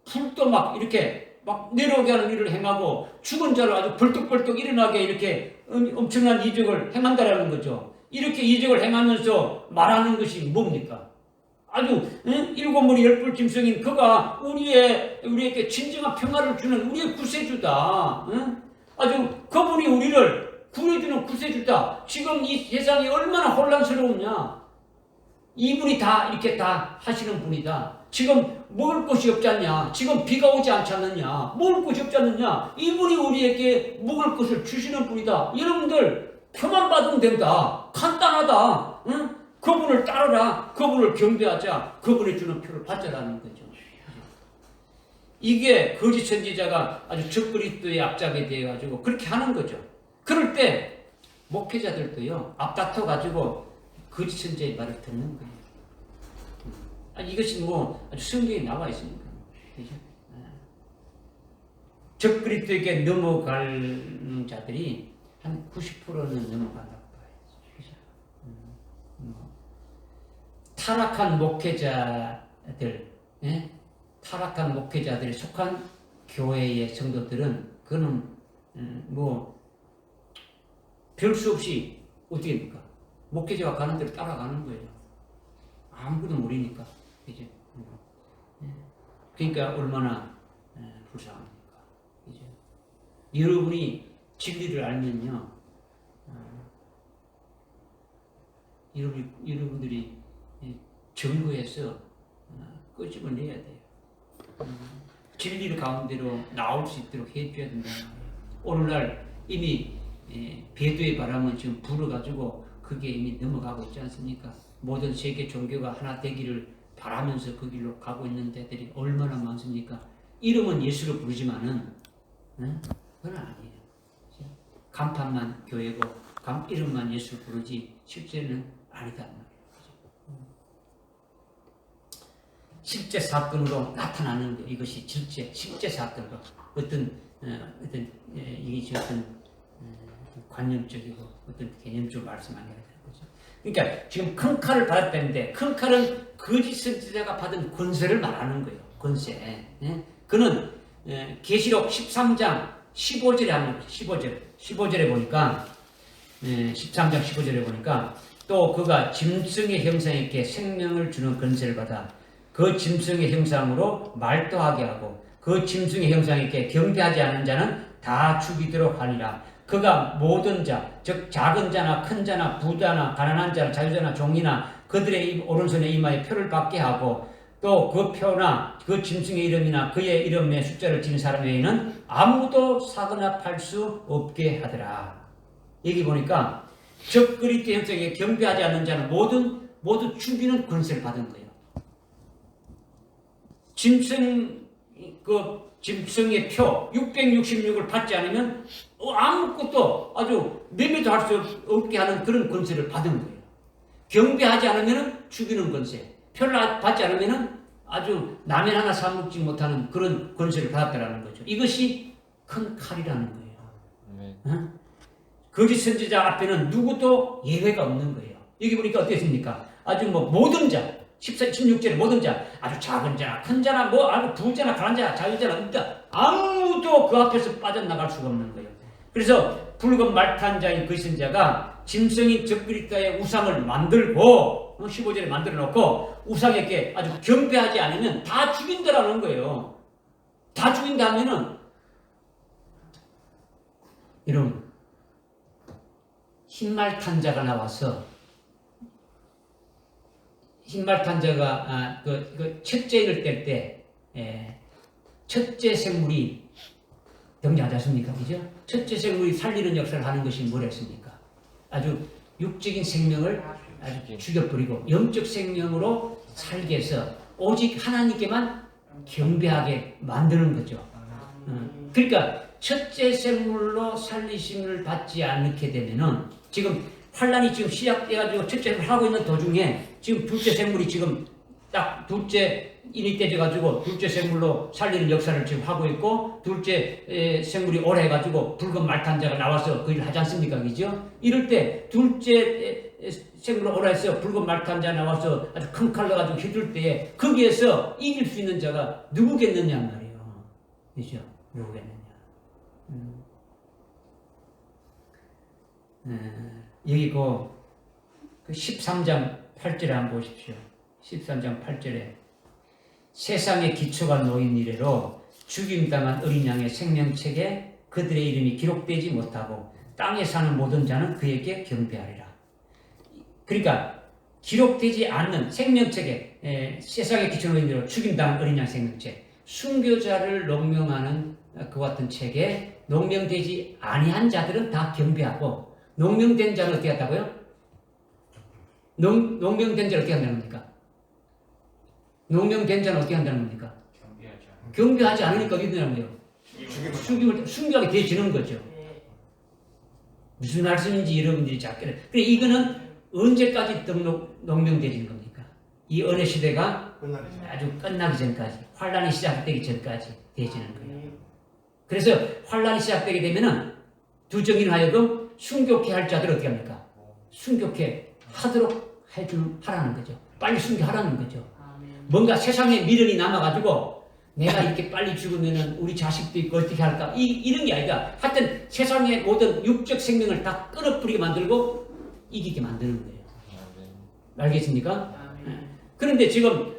불도 이렇게 내려오게 하는 일을 행하고 죽은 자를 아주 벌떡벌떡 일어나게 이렇게 엄청난 이적을 행한다라는 거죠. 이렇게 이적을 행하면서 말하는 것이 뭡니까? 아주 일곱 머리 열불 짐승인 그가 우리에게 진정한 평화를 주는 우리의 구세주다. 아주 그분이 우리를 구해주는 구세주다. 지금 이 세상이 얼마나 혼란스러우냐. 이분이 다 이렇게 다 하시는 분이다. 지금 먹을 것이 없지 않냐. 지금 비가 오지 않지 않느냐. 먹을 것이 없지 않느냐. 이분이 우리에게 먹을 것을 주시는 분이다. 여러분들 표만 받으면 된다. 간단하다. 그분을 따르라. 그분을 경배하자. 그분이 주는 표를 받자라는 거죠. 이게 거짓 선지자가 아주 적그리스도의 앞잡이 되어가지고 그렇게 하는 거죠. 그럴 때 목회자들도요. 앞다퉈 가지고 거짓 선지자의 말을 듣는 거예요. 이것이 아주 성경에 나와 있으니까. 그죠? 적그리스도에게 넘어가는 자들이 한 90%는 넘어간다고 봐요. 그죠? 타락한 목회자들, 타락한 목회자들이 속한 교회의 성도들은 그는 뭐 별 수 없이 어떻게 됩니까? 목회자가 가는 대로 따라가는 거예요. 아무것도 모르니까. 그죠? 그러니까 얼마나 불쌍합니까? 그죠? 여러분이 진리를 알면요, 여러분들이 정부에서 끄집어내야 돼요. 진리를 가운데로 나올 수 있도록 해줘야 된다는 거예요. 오늘날 이미 배도의 바람은 지금 불어가지고 그게 이미 넘어가고 있지 않습니까? 모든 세계 종교가 하나 되기를 바라면서 그 길로 가고 있는 데들이 얼마나 많습니까? 이름은 예수로 부르지만은 그건 아니에요. 간판만 교회고 이름만 예수로 부르지 실제는 아니다. 실제 사건으로 나타나는 것, 이것이 실제 사건으로 이게 어떤 관념적이고 어떤 개념적으로 말씀하는 거죠. 그러니까 지금 큰 칼을 받았다는데 큰 칼은 거짓 선지자가 받은 권세를 말하는 거예요. 권세. 그는 계시록 13장 15절에 하는 거죠. 15절에 보니까 13장 15절에 보니까 또 그가 짐승의 형상에게 생명을 주는 권세를 받아 그 짐승의 형상으로 말도 하게 하고 그 짐승의 형상에게 경배하지 않는 자는 다 죽이도록 하리라. 그가 모든 자, 즉 작은 자나 큰 자나 부자나 가난한 자나 자유자나 종이나 그들의 오른손에 이마에 표를 받게 하고 또 그 표나 그 짐승의 이름이나 그의 이름의 숫자를 지닌 사람 외에는 아무도 사거나 팔 수 없게 하더라. 여기 보니까 적 그리스도 형상에 경배하지 않는 자는 모두 죽이는 권세를 받은 거예요. 짐승의 표 666을 받지 않으면 아무것도 아주 매매도 할 수 없게 하는 그런 권세를 받은 거예요. 경배하지 않으면 죽이는 권세, 표를 받지 않으면 아주 라면 하나 사 먹지 못하는 그런 권세를 받았다는 거죠. 이것이 큰 칼이라는 거예요. 거짓 선지자 앞에는 누구도 예외가 없는 거예요. 여기 보니까 어땠습니까? 아주 모든 자 16절에 모든 자, 아주 작은 자나 큰 자나 아주 부자나 가난한 자, 자유자나 없다. 아무도 그 앞에서 빠져나갈 수가 없는 거예요. 그래서 붉은 말탄 자인 그 선자가 짐승인 적그리스도의 우상을 만들고 15절에 만들어 놓고 우상에게 아주 경배하지 않으면 다 죽인다라는 거예요. 다 죽인다 하면은 여러분 흰말탄 자가 나와서 흰말탄 자가 첫째를 뗄 때 첫째 생물이 등장하지 않습니까? 그죠? 첫째 생물이 살리는 역사를 하는 것이 뭐랬습니까? 아주 육적인 생명을 아주 죽여버리고 영적 생명으로 살게 해서 오직 하나님께만 경배하게 만드는 거죠. 그러니까 첫째 생물로 살리심을 받지 않게 되면은 지금 환란이 지금 시작돼가지고 첫째 생물을 하고 있는 도중에 지금 둘째 생물이 지금 딱 둘째 인이 떼져가지고 둘째 생물로 살리는 역사를 지금 하고 있고 둘째 생물이 오래 해가지고 붉은 말탄자가 나와서 그 일을 하지 않습니까? 그죠? 이럴 때 둘째 생물로 오래 해서 붉은 말탄자 나와서 아주 큰 칼로 가지고 휘둘 때 거기에서 이길 수 있는 자가 누구겠느냐 말이에요. 그죠? 누구겠느냐. 여기 그 13장 8절에 한번 보십시오. 13장 8절에 세상의 기초가 놓인 이래로 죽임당한 어린 양의 생명책에 그들의 이름이 기록되지 못하고 땅에 사는 모든 자는 그에게 경배하리라. 그러니까 기록되지 않는 생명책에 세상의 기초가 놓인 이래로 죽임당한 어린 양 생명책, 순교자를 농명하는 그와 같은 책에 농명되지 아니한 자들은 다 경배하고 농명된 자는 어떻게 한다고요? 농명된 자는 어떻게 한다는 겁니까? 농명된 자는 어떻게 한다는 겁니까? 경배하지 않으니까 어떻게 되는 거예요? 순교하게 되어지는 거죠. 무슨 말씀인지 여러분들이 잘 깨달아요. 그래, 이거는 언제까지 농명되지는 겁니까? 이 은혜 시대가 아주 끝나기 전까지, 환란이 시작되기 전까지 되어지는 거예요. 그래서 환란이 시작되게 되면은 두 정인 하여금 순교케 할 자들 어떻게 합니까? 순교케 하도록 하라는 거죠. 빨리 순교하라는 거죠. 뭔가 세상에 미련이 남아가지고 내가 이렇게 빨리 죽으면은 우리 자식도 있고 어떻게 할까? 이런 게 아니라 하여튼 세상의 모든 육적 생명을 다 끊어버리게 만들고 이기게 만드는 거예요. 알겠습니까? 그런데 지금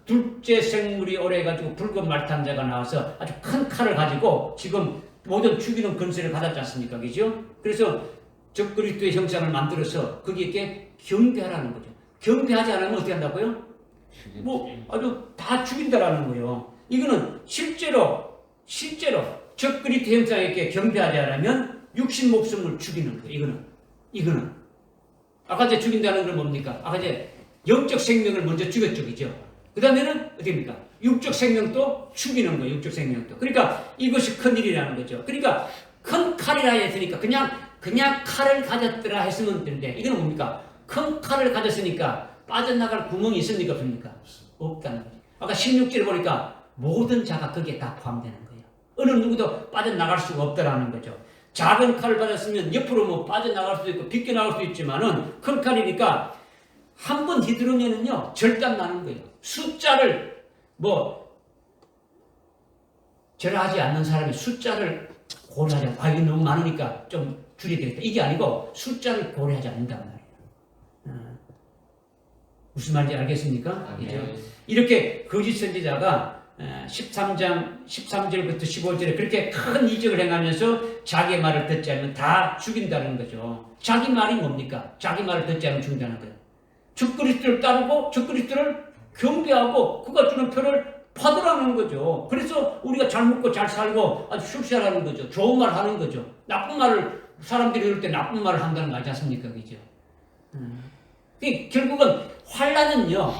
둘째 생물이 오래 가지고 붉은 말탄자가 나와서 아주 큰 칼을 가지고 지금 모든 죽이는 근세를 받았지 않습니까? 그죠? 그래서 적그리스도의 형상을 만들어서 거기에 경배하라는 거죠. 경배하지 않으면 어떻게 한다고요? 뭐 아주 다 죽인다라는 거예요. 이거는 실제로 적그리스도 형상에게 경배하지 않으면 육신 목숨을 죽이는 거예요. 이거는 아까 이제 죽인다는 건 뭡니까? 아까 이제 영적 생명을 먼저 죽였죠, 그죠? 그 다음에는 어디입니까? 육적 생명도 죽이는 거예요. 육적 생명도. 그러니까 이것이 큰 일이라는 거죠. 그러니까 큰 칼이라 했으니까 그냥 칼을 가졌더라 했으면 되는데 이거는 뭡니까? 큰 칼을 가졌으니까 빠져나갈 구멍이 있습니까? 없습니까? 없다는 거죠. 아까 16절에 보니까 모든 자가 거기에 다 포함되는 거예요. 어느 누구도 빠져나갈 수가 없다라는 거죠. 작은 칼을 받았으면 옆으로 뭐 빠져나갈 수도 있고 비껴나갈 수도 있지만은 큰 칼이니까 한 번 휘두르면은요 절단 나는 거예요. 숫자를 절하지 않는 사람이 숫자를 고려하지 않고 이거 너무 많으니까 좀 줄여야 되겠다. 이게 아니고 숫자를 고려하지 않는단 말이에요. 무슨 말인지 알겠습니까? 네. 이렇게 거짓 선지자가 13절부터 15절에 그렇게 큰 이적을 행하면서 자기의 말을 듣지 않으면 다 죽인다는 거죠. 자기 말이 뭡니까? 자기 말을 듣지 않으면 죽인다는 거예요. 적그리스도를 따르고 적그리스도를 경배하고 그가 주는 표를 받으라는 거죠. 그래서 우리가 잘 먹고 잘 살고 아주 쑥시하라는 거죠. 좋은 말 하는 거죠. 나쁜 말을 사람들이 이럴 때 나쁜 말을 한다는 거 아니지 않습니까? 그죠? 결국은 환란은요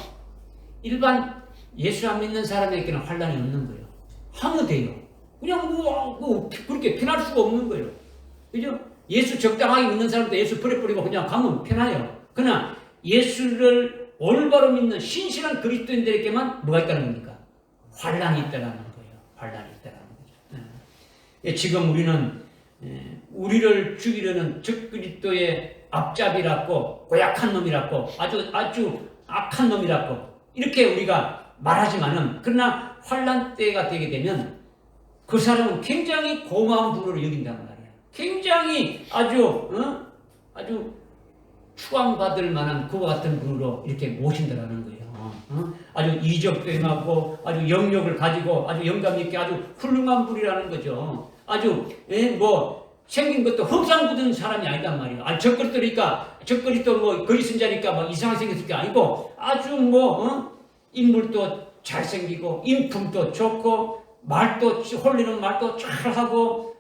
일반 예수 안 믿는 사람에게는 환란이 없는 거예요. 하면 돼요. 그냥 그렇게 편할 수가 없는 거예요. 그죠? 예수 적당하게 믿는 사람도 예수 버려버리고 그냥 가면 편해요. 그러나 예수를 올바로 믿는 신실한 그리스도인들에게만 뭐가 있다는 겁니까? 환란이 있다는 거예요. 환란이 있다는 거죠. 지금 우리는 우리를 죽이려는 적그리스도의 앞잡이라고 고약한 놈이라고 아주 악한 놈이라고 이렇게 우리가 말하지만은 그러나 환란 때가 되게 되면 그 사람은 굉장히 고마운 분으로 여긴단 말이에요. 굉장히 아주 추앙받을 만한 그와 같은 분으로 이렇게 모신다라는 거예요. 아주 이적도 행하고 아주 영역을 가지고 아주 영감 있게 아주 훌륭한 분이라는 거죠. 아주 생긴 것도 흠상궂은 사람이 아니단 말이에요. 적그리스도 거짓선자니까 막 이상하게 생겼을 게 아니고 아주 인물도 잘생기고 인품도 좋고 말도 홀리는 말도 잘하고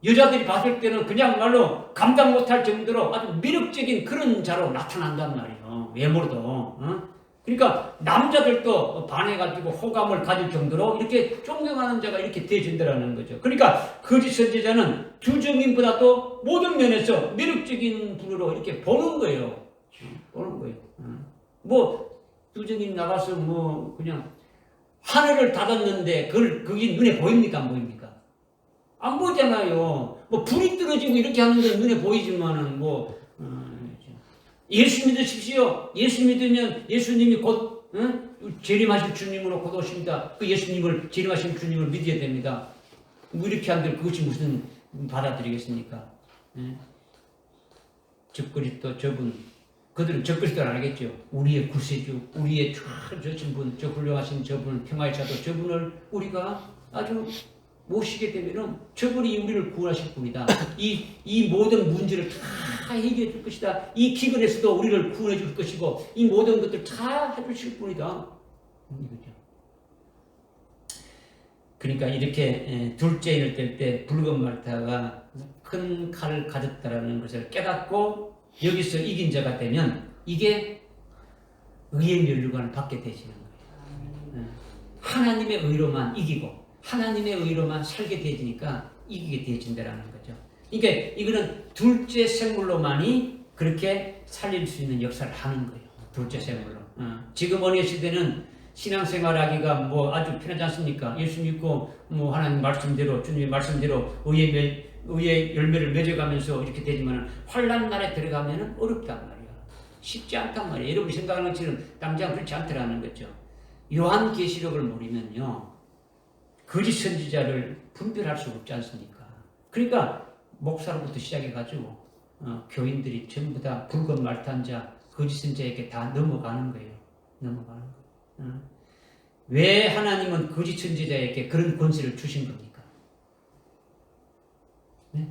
여자들이 봤을 때는 그냥 말로 감당 못할 정도로 아주 매력적인 그런 자로 나타난단 말이에요. 외모로도. 그러니까 남자들도 반해가지고 호감을 가질 정도로 이렇게 존경하는 자가 이렇게 되어진다는 거죠. 그러니까 거짓 선지자는 주정인보다도 모든 면에서 매력적인 분으로 이렇게 보는 거예요. 보는 거예요. 주정인 나가서 그냥 하늘을 닫았는데 그게 눈에 보입니까? 안 보입니까? 안 보잖아요. 불이 떨어지고 이렇게 하는 건 눈에 보이지만은 예수 믿으십시오. 예수 믿으면 예수님이 곧 재림하실 주님으로 곧 오십니다. 그 예수님을 재림하실 주님을 믿어야 됩니다. 이렇게 한들 그것이 무슨 받아들이겠습니까? 적그리스도 저분 그들은 적그리스도를 안 하겠죠. 우리의 구세주, 우리의 저신 분, 저 훌륭하신 저분, 평화의 자도 저분을 우리가 아주 모시게 되면은 저분이 우리를 구원하실 분이다. 이 모든 문제를 다 해결해 줄 것이다. 이 기근에서도 우리를 구원해 줄 것이고 이 모든 것들 다 해주실 분이다. 이거죠. 그러니까 이렇게 둘째인을 뗄 때 붉은 말타가 큰 칼을 가졌다라는 것을 깨닫고 여기서 이긴 자가 되면 이게 의의 면류관을 받게 되시는 거예요. 하나님의 의로만 이기고 하나님의 의로만 살게 되어지니까 이기게 되어진다는 거죠. 그러니까 이거는 둘째 생물로만이 그렇게 살릴 수 있는 역사를 하는 거예요. 둘째 생물로. 지금 어느 시대는 신앙생활하기가 아주 편하지 않습니까? 예수 믿고 하나님 말씀대로 주님의 말씀대로 의의 열매를 맺어가면서 이렇게 되지만 환난 날에 들어가면은 어렵단 말이야. 쉽지 않단 말이야. 여러분이 생각하는 것처럼 당장 그렇지 않더라는 거죠. 요한계시록을 모르면요 거짓 선지자를 분별할 수 없지 않습니까? 그러니까 목사로부터 시작해가지고 교인들이 전부 다 붉은 말탄자 거짓 선지자에게 다 넘어가는 거예요. 넘어가는 거예요. 왜 하나님은 거짓 선지자에게 그런 권세를 주신 겁니까? 네?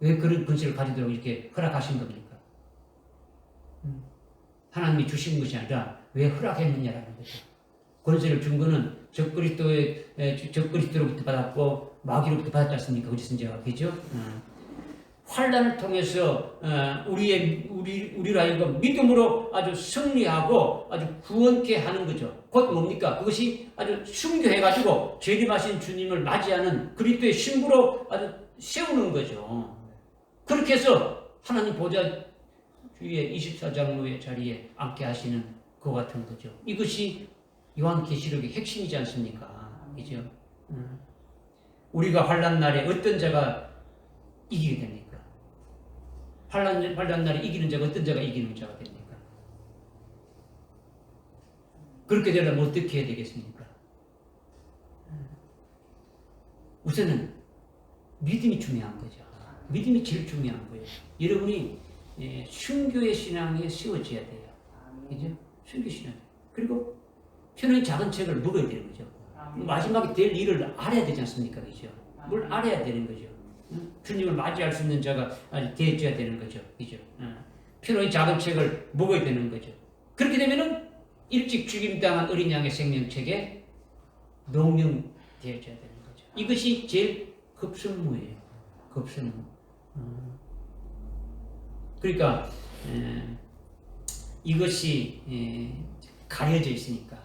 왜 그런 권세를 가지도록 이렇게 허락하신 겁니까? 하나님이 주신 것이 아니라 왜 허락했느냐라는 거죠. 권세를 준 것은 적그리스도로부터 받았고 마귀로부터 받았지 않습니까? 거짓 선지자가 그죠? 환란을 통해서 우리로 하여금 믿음으로 아주 승리하고 아주 구원케 하는 거죠. 곧 뭡니까? 그것이 아주 순교해가지고 재림하신 주님을 맞이하는 그리스도의 신부로 아주 세우는 거죠. 그렇게 해서 하나님 보좌 위에 24장로의 자리에 앉게 하시는 그 같은 거죠. 이것이 요한계시록의 핵심이지 않습니까? 그죠? 우리가 환란 날에 어떤 자가 이기게 됩니까? 환란 날에 이기는 자가 어떤 자가 이기는 자가 됩니까? 그렇게 되려면 어떻게 해야 되겠습니까? 우선은 믿음이 중요한 거죠. 믿음이 제일 중요한 거예요. 여러분이 순교의 신앙에 세워져야 돼요. 그죠? 순교 신앙. 그리고 편안히 작은 책을 먹어야 되는 거죠. 마지막에 될 일을 알아야 되지 않습니까? 그죠? 뭘 알아야 되는 거죠. 주님을 맞이할 수 있는 자가 되어져야 되는 거죠. 그죠? 편안히 작은 책을 먹어야 되는 거죠. 그렇게 되면은 일찍 죽임당한 어린 양의 생명책에 농명되어져야 되는 거죠. 이것이 제일 급선무예요. 급선무. 그러니까 이것이 가려져 있으니까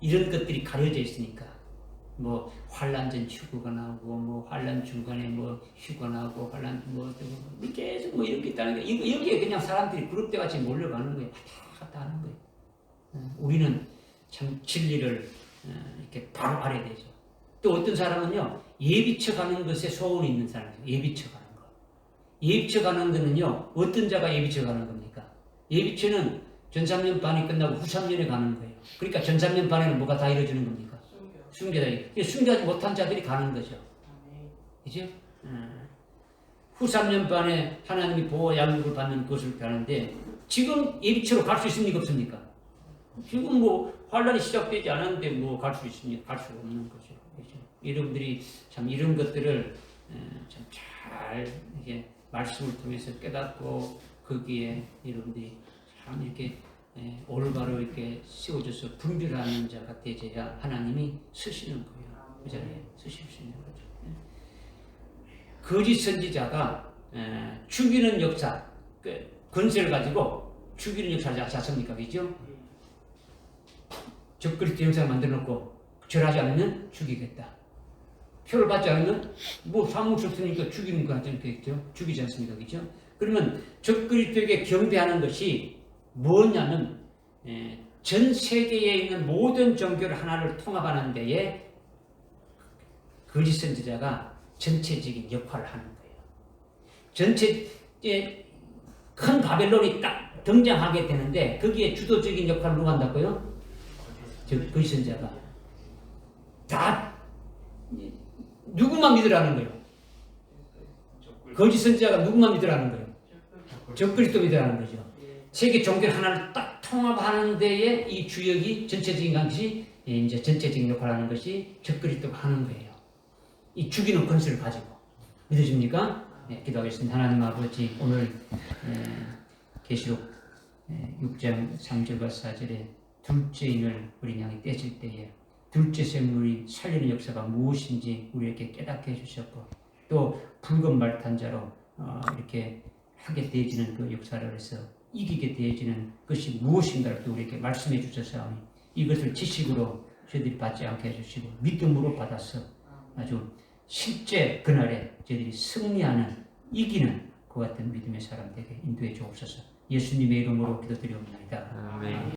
이런 것들이 가려져 있으니까 뭐 환란 전 휴거가 나오고 뭐 환란 중간에 뭐 휴가 나오고 환란 뭐 어쩌고 계속 뭐 이런 게 있다는 게 여기에 그냥 사람들이 그룹대 같이 몰려가는 거예요. 왔다 하는 거예요. 우리는 참 진리를 이렇게 바로 알아야 되죠. 또 어떤 사람은요 예비쳐 가는 것에 소원이 있는 사람이에요. 예비쳐 가는 거. 예비쳐 가는 거는요 어떤 자가 예비쳐 가는 겁니까? 예비쳐는 전 3년 반이 끝나고 후 3년에 가는 거예요. 그러니까 전 3년 반에는 뭐가 다 이루어지는 겁니까? 순교다. 순교하지 못한 자들이 가는 거죠. 그죠? 후 3년 반에 하나님이 보호 양육을 받는 것을 가는데 지금 예비처로 갈 수 있습니까? 없습니까? 지금 뭐 환란이 시작되지 않았는데 뭐 갈 수 있습니까? 갈 수 없는 거죠. 그죠? 여러분들이 참 이런 것들을 참 잘 이게 말씀을 통해서 깨닫고 거기에 여러분들이 참 이렇게 올바로 이렇게 세워져서 분별하는 자가 되어야 하나님이 쓰시는 거예요. 그 자리에 쓰실 수 있는 거죠. 거짓 선지자가 죽이는 역사, 권세를 가지고 죽이는 역사를 자습니까? 그죠? 적그리스도 영상을 만들어 놓고 절하지 않으면 죽이겠다. 표를 받지 않으면 뭐 사무실 없으니까 죽이는 거 같겠죠? 죽이지 않습니까? 그죠? 그러면 적그리스도에게 경배하는 것이 뭐냐면 전 세계에 있는 모든 종교를 하나를 통합하는 데에 거짓 선지자가 전체적인 역할을 하는 거예요. 전체 큰 바벨론이 딱 등장하게 되는데 거기에 주도적인 역할을 누가 한다고요? 거짓 선지자가 다 누구만 믿으라는 거예요. 거짓 선지자가 누구만 믿으라는 거예요. 적그리스도 믿으라는 거죠. 세계 종교 하나를 딱 통합하는 데에 이 주역이 전체적인 것이 이제 전체적인 역할을 하는 것이 적그리스도가 하는 거예요. 이 죽이는 권세를 가지고 믿으십니까? 네, 기도하겠습니다. 하나님 아버지 오늘 계시록 6장 3절과 4절에 둘째 인을 어린 양이 떼질 때에 둘째 생물이 살리는 역사가 무엇인지 우리에게 깨닫게 해주셨고 또 붉은 말탄자로 이렇게 하게 되어지는 그 역사를 해서 이기게 되어지는 것이 무엇인가를 또 우리에게 말씀해 주셔서 이것을 지식으로 저희들이 받지 않게 해주시고 믿음으로 받아서 아주 실제 그날에 저희들이 승리하는 이기는 그 같은 믿음의 사람 되게 인도해 주옵소서. 예수님의 이름으로 기도드리옵나이다. 아멘.